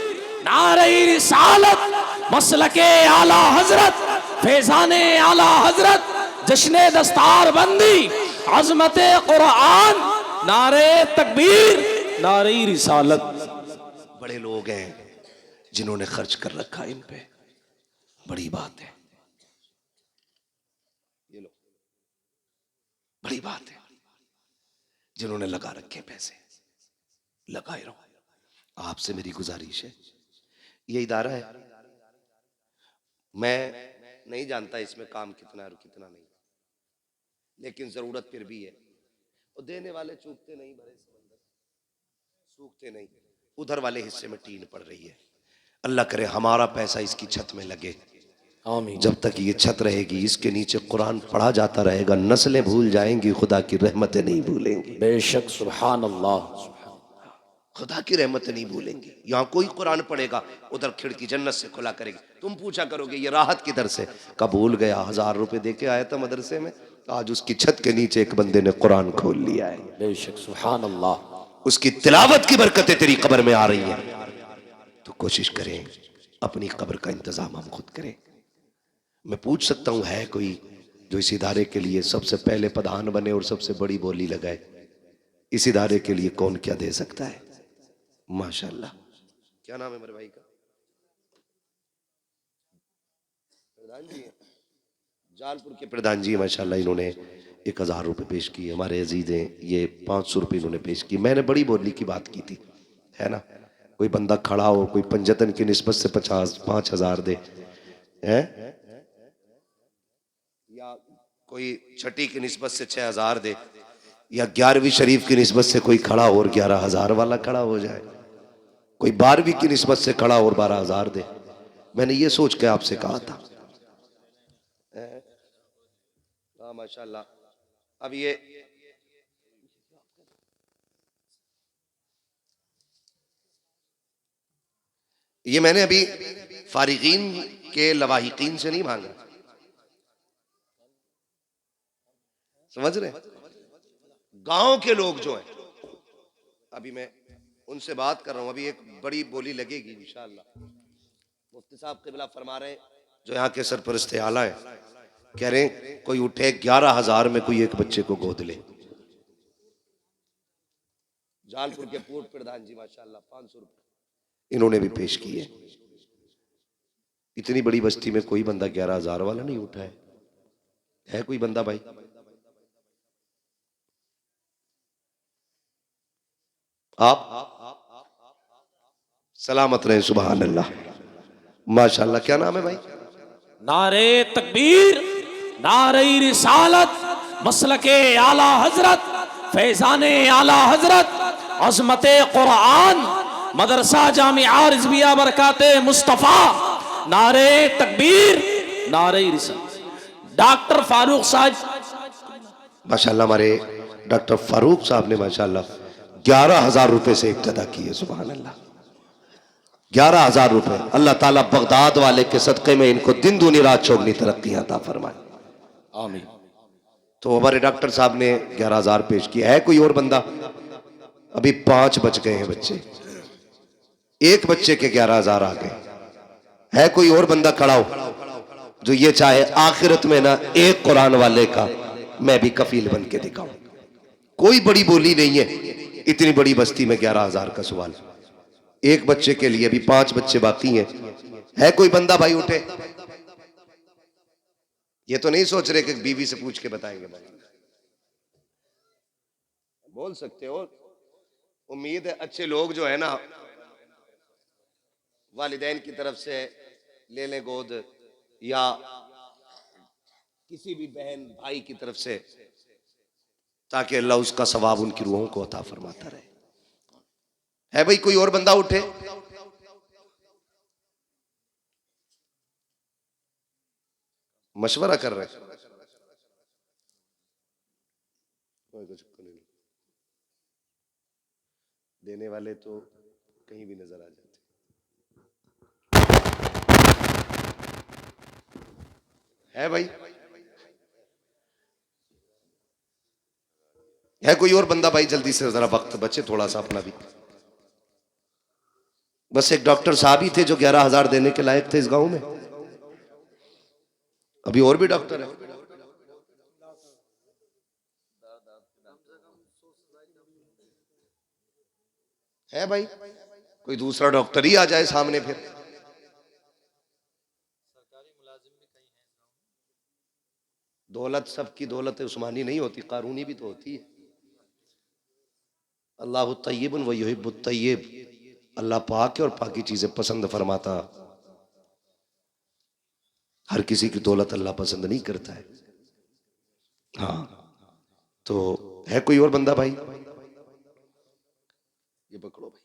[SPEAKER 2] नारे रिसालत, मसलके आला हजरत, फैजाने आला हजरत, जश्ने दस्तार बंदी, अजमत कुरान, नारे तकबीर, नारे रिसालत।
[SPEAKER 1] बड़े लोग हैं जिन्होंने खर्च कर रखा इन पे, बड़ी बात है, ये लो, बड़ी बात है। जिन्होंने लगा रखे पैसे, लगाए रहो। आपसे मेरी गुजारिश है, ये इदारा है, मैं नहीं जानता इसमें काम कितना है और कितना नहीं, लेकिन जरूरत फिर भी है। और देने वाले चूकते नहीं, बड़े समंदर सूखते नहीं। उधर वाले हिस्से में टीन पड़ रही है, अल्लाह करे हमारा पैसा इसकी छत में लगे।
[SPEAKER 4] आमीन।
[SPEAKER 1] जब तक ये छत रहेगी, इसके नीचे कुरान पढ़ा जाता रहेगा, नस्लें भूल जाएंगी, खुदा की रहमतें नहीं भूलेंगी।
[SPEAKER 4] बेशक, सुभान अल्लाह,
[SPEAKER 1] खुदा की रहमतें नहीं भूलेंगी। यहाँ कोई कुरान पढ़ेगा, उधर खिड़की जन्नत से खुला करेगी। तुम पूछा करोगे ये राहत किधर से? कबूल गया, 1000 रुपए दे के आया था मदरसे में, आज उसकी छत के नीचे एक बंदे ने कुरान खोल लिया है।
[SPEAKER 4] बेशक, सुभान अल्लाह।
[SPEAKER 1] उसकी तिलावत की बरकतें तेरी कब्र में आ रही हैं। तो कोशिश करें अपनी कब्र का इंतजाम हम खुद करें। मैं पूछ सकता हूं, है कोई जो इस इदारे के लिए सबसे पहले प्रधान बने और सबसे बड़ी बोली लगाए? इस इदारे के लिए कौन क्या दे सकता है? माशाल्लाह। क्या नाम है मेरे भाई का? प्रधान जी हैं, जालपुर के प्रधान जी। माशाल्लाह, इन्होंने 1000 रुपये पेश किए। हमारे अजीज हैं, ये 500 रुपये इन्होंने पेश किए। मैंने बड़ी बोली की बात की थी, है ना? कोई बंदा खड़ा हो, कोई पंजतन की निस्बत से 5,000 दे, है, या कोई छठी की निस्बत से 6,000 दे, या 11वीं शरीफ की निस्बत से कोई खड़ा हो और 11,000 वाला खड़ा हो जाए, कोई 12वीं की निस्बत से खड़ा और 12,000 दे। मैंने ये सोच के आपसे कहा था। हाँ माशाल्लाह। अब ये मैंने अभी फारिगीन के लवाहिकीन से नहीं मांगा, समझ रहे? गांव के लोग जो हैं, अभी मैं उनसे बात कर रहा हूं। अभी एक बड़ी बोली लगेगी इंशाअल्लाह। मुफ्ती साहब क़िबला फरमा रहे हैं, जो यहाँ के सरपरस्ते आला है, कह रहे हैं कोई उठे 11,000 में कोई एक बच्चे को गोद ले। जालपुर के पूर्व प्रधान जी माशाल्लाह 500 रुपये इन्होंने भी पेश किए। इतनी बड़ी बस्ती में कोई बंदा 11,000 वाला नहीं उठा है कोई बंदा भाई? आप सलामत रहे, सुभान अल्लाह, माशाल्लाह। क्या नाम है भाई?
[SPEAKER 2] नारे तकबीर, नारे रिसालत, मसलके आला हजरत, फैजाने आला हजरत, अजमत कुरान, मदरसा जामिया रिजविया बरकाते मुस्तफा। नारे तकबीर, नारे रिसालत। डॉक्टर फारूक साहब
[SPEAKER 1] माशाल्लाह, हमारे डॉक्टर फारूक साहब ने माशाल्लाह 11,000 रुपए से इब्तदा की है। सुभान अल्लाह, 11,000 रुपए। अल्लाह ताला बगदाद वाले के सदक़े में इनको दिन दूनी रात चौगनी तरक्कियां अता फरमाए,
[SPEAKER 4] आमीन।
[SPEAKER 1] तो हमारे डॉक्टर साहब ने 11,000 पेश किया है। कोई और बंदा? अभी 5 बच गए हैं बच्चे, एक बच्चे के 11,000 आ गए। है कोई और बंदा खड़ा हो जो ये चाहे आखिरत में ना एक कुरान वाले का मैं भी कफील बन के दिखाऊं? कोई बड़ी बोली नहीं है, इतनी बड़ी बस्ती में 11,000 का सवाल, एक बच्चे के लिए। अभी 5 बच्चे बाकी हैं। है कोई बंदा भाई उठे? ये तो नहीं सोच रहे कि बीवी से पूछ के बताएंगे भाई, बोल सकते हो। उम्मीद है अच्छे लोग जो है ना, वालिदैन की तरफ से ले लें गोद, या किसी भी बहन भाई की तरफ से, ताकि अल्लाह उसका सवाब उनकी रूहों को अता फरमाता रहे। है भाई कोई और बंदा उठे? मशवरा कर रहे हैं, देने वाले तो कहीं भी नजर आ जाते। है भाई? है कोई और बंदा भाई? जल्दी से, जरा वक्त बचे थोड़ा सा अपना भी। बस एक डॉक्टर साहब ही थे जो 11,000 देने के लायक थे इस गांव में। अभी और भी डॉक्टर है?
[SPEAKER 3] है भाई, कोई दूसरा डॉक्टर ही आ जाए सामने फिर। दौलत सबकी दौलत उस्मानी नहीं होती, कारूनी भी तो होती है। अल्लाह तय्यबुन व युहिब्बुत तय्यब, अल्लाह पाक है और पाकी चीजें पसंद फरमाता। हर किसी की दौलत अल्लाह पसंद नहीं करता है। हाँ, तो है कोई और बंदा भाई? ये पकड़ो भाई।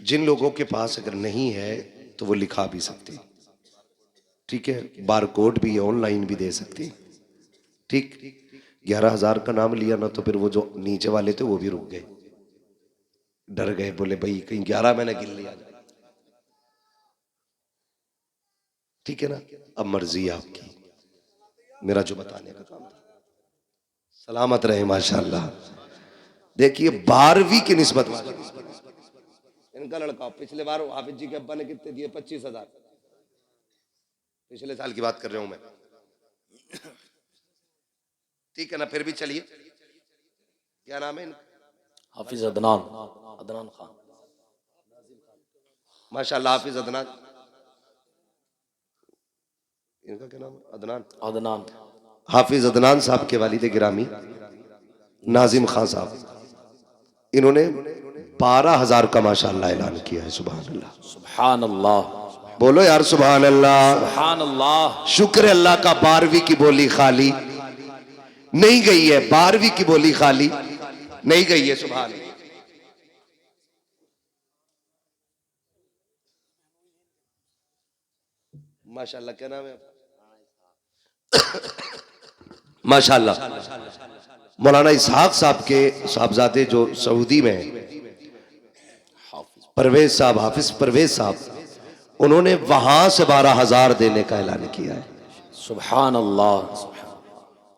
[SPEAKER 3] जिन लोगों के पास अगर नहीं है तो वो लिखा भी सकते, ठीक है, बार कोड भी ऑनलाइन भी दे सकते, ठीक। 11,000 का नाम लिया ना तो फिर वो जो नीचे वाले थे वो भी रुक गए, डर गए, बोले भाई कहीं 11 मैंने गिन लिया, ठीक है ना। अब मर्जी आपकी, मेरा जो बताने का काम था। सलामत रहे माशाल्लाह। देखिए 12वीं की निस्बत वाला इनका लड़का, पिछले बार हाफिज जी के अब्बा ने कितने दिए? 25,000। पिछले साल की बात कर रहा हूं मैं, ठीक है ना। फिर भी चलिए, क्या नाम है इनका?
[SPEAKER 4] हाफिज अदनान, अदनान खान।
[SPEAKER 3] माशाल्लाह हाफिज अदनान, इनका क्या नाम है? अदनान,
[SPEAKER 4] अदनान।
[SPEAKER 3] हाफिज अदनान साहब के वालिद गिरामी नाजिम खान साहब, इन्होंने 12,000 का माशाल्लाह ऐलान किया है। सुभान अल्लाह,
[SPEAKER 4] सुभान अल्लाह,
[SPEAKER 3] बोलो यार सुभान अल्लाह,
[SPEAKER 4] सुभान अल्लाह।
[SPEAKER 3] शुक्र अल्लाह का 12वीं की बोली खाली नहीं गई है, 12वीं की बोली खाली नहीं गई है। सुभान अल्लाह। माशाल्लाह, क्या नाम है? माशाल्लाह, मौलाना इसहाक साहब के साहबजादे जो सऊदी में हैं, परवेज साहब, हाफिज परवेज साहब, उन्होंने वहां से 12,000 देने का ऐलान किया है।
[SPEAKER 4] सुभान अल्लाह,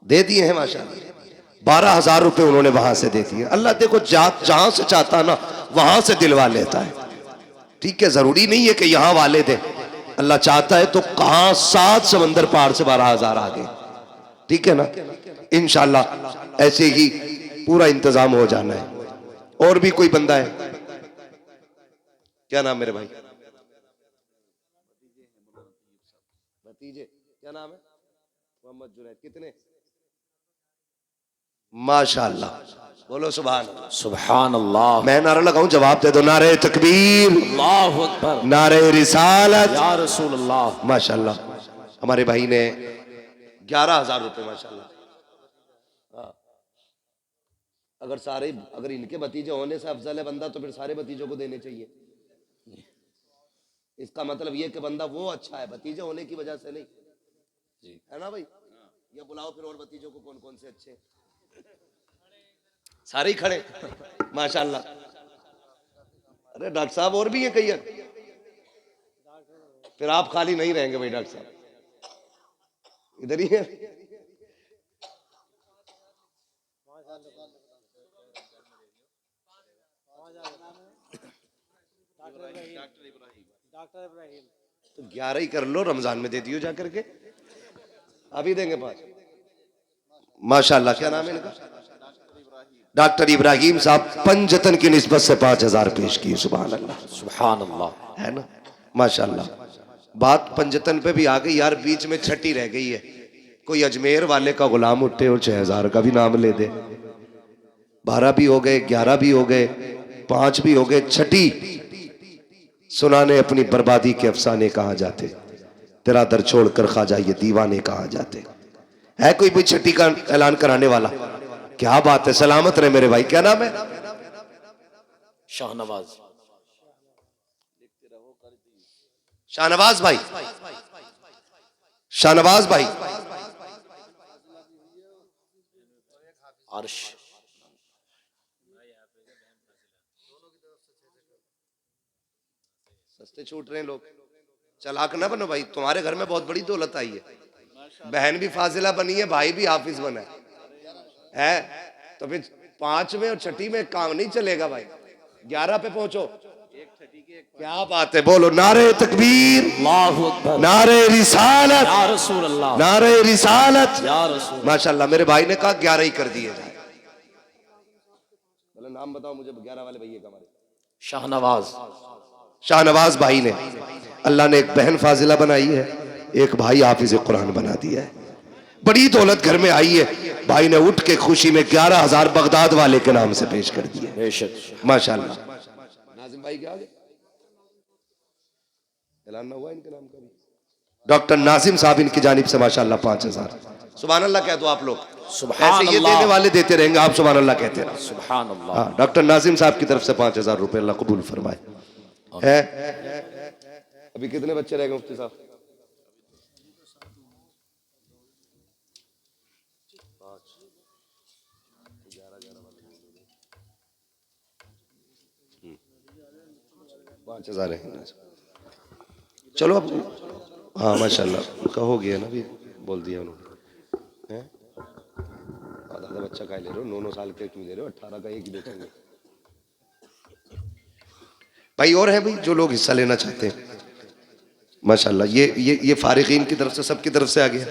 [SPEAKER 3] दे दिए हैं माशाल्लाह। 12,000 रुपए उन्होंने वहां से दे दिए। अल्लाह देखो जहां से चाहता ना वहां से दिलवा लेता है, ठीक है। जरूरी नहीं है कि यहां वाले दे, अल्लाह चाहता है तो कहां 7 समंदर पार से 12,000 आ गए, ठीक है ना। इंशाल्लाह ऐसे ही पूरा इंतजाम हो जाना है। और भी कोई बंदा है? क्या नाम मेरे भाई? भतीजे, क्या नाम है? मोहम्मद जुनैद। कितने? माशाल्लाह, बोलो सुभान अल्लाह,
[SPEAKER 4] सुभान अल्लाह।
[SPEAKER 3] मैं नारा लगाऊं, जवाब दे दो। नारे तकबीर,
[SPEAKER 4] अल्लाहु अकबर,
[SPEAKER 3] नारे रिसालत,
[SPEAKER 4] या रसूल अल्लाह।
[SPEAKER 3] माशाल्लाह हमारे भाई ने 11,000 रुपए माशाल्लाह। अगर सारे, अगर इनके भतीजे होने से अफजल है बंदा तो फिर सारे भतीजों को देने चाहिए। इसका मतलब ये कि बंदा वो अच्छा है, भतीजे होने की वजह से नहीं,
[SPEAKER 4] जी
[SPEAKER 3] है ना भाई। ये बुलाओ फिर और भतीजों को, कौन कौन से अच्छे? सारे ही खड़े माशाल्लाह। अरे डॉक्टर साहब और भी है कई, फिर आप खाली नहीं रहेंगे भाई। डॉक्टर साहब इधर ही है। तो 11 ही कर लो, रमजान में दे दियो जा करके, अभी देंगे 5। माशाल्लाह, क्या नाम है इनका? डॉक्टर इब्राहिम साहब पंजतन की निस्बत से 5,000 पेश किए। सुभान अल्लाह,
[SPEAKER 4] सुभान अल्लाह,
[SPEAKER 3] है ना माशाल्लाह। बात पंजतन पे भी आ गई यार, बीच में छठी रह गई है। कोई अजमेर वाले का गुलाम उठे और 6,000 का भी नाम ले दे। 12 भी हो गए, 11 भी हो गए, 5 भी हो गए, छठी सुनाने अपनी बर्बादी के अफसाने कहाँ जाते, तेरा दर छोड़कर ख्वाजा ये दीवाने कहाँ जाते। है कोई भी छठी का ऐलान कराने वाला? क्या बात है, सलामत रहे मेरे भाई। क्या नाम है?
[SPEAKER 4] शाहनवाज,
[SPEAKER 3] शाहनवाज भाई, शाहनवाज भाई,
[SPEAKER 4] अर्श।
[SPEAKER 3] सस्ते छूट रहे हैं लोग, चालाक ना बनो भाई। तुम्हारे घर में बहुत बड़ी दौलत आई है, बहन भी फाजिला बनी है, भाई भी हाफिज बना है, तो फिर 5 में और छठी में काम नहीं चलेगा भाई। 11 पे पहुंचो।
[SPEAKER 1] क्या बात है, बोलो नारे तकबीर,
[SPEAKER 4] अल्लाहु अकबर,
[SPEAKER 1] नारे रिसालत,
[SPEAKER 4] या रसूल अल्लाह,
[SPEAKER 1] नारे रिसालत।
[SPEAKER 4] या रसूल।
[SPEAKER 1] माशाल्लाह, मेरे भाई ने कहा 11 ही कर दिए जाए। नाम बताओ मुझे 11 वाले भैया का। हमारे
[SPEAKER 4] शाहनवाज,
[SPEAKER 1] शाहनवाज भाई ने, अल्लाह ने एक बहन फाजिला बनाई है, एक भाई हाफिज कुरान बना दिया है। बड़ी दौलत घर में आई है। भाई ने उठ के खुशी में 11,000 बगदाद वाले के नाम से पेश कर दिए।
[SPEAKER 4] बेशक
[SPEAKER 1] माशाल्लाह। नाजिम भाई के आगे ऐलान ना हुआ इनके नाम का भी। डॉक्टर नाजिम साहब इनकी जानिब से माशाल्लाह 5,000। सुभान अल्लाह कह दो आप लोग।
[SPEAKER 4] सुभान
[SPEAKER 1] ऐसे ये
[SPEAKER 4] अल्लाह।
[SPEAKER 1] देने वाले देते रहेंगे, आप सुभान अल्लाह कहते रहो।
[SPEAKER 4] सुभान अल्लाह।
[SPEAKER 1] हाँ, डॉक्टर नाजिम साहब की तरफ से 5,000 रुपए अल्लाह कबूल फरमाए। है अभी कितने बच्चे रह गए मुफ्ती साहब? पाँच हजार है। चलो अब, हाँ माशाल्लाह का हो गया ना, भी बोल दिया उन्होंने। हैं आधा बच्चा का ले रहे हो, 9 साल के क्यों दे रहे हो? 18 का एक ही बेचेंगे भाई। और है भाई जो लोग हिस्सा लेना चाहते हैं माशाल्लाह, ये फारिगीन की तरफ से, सबकी तरफ से आ गया।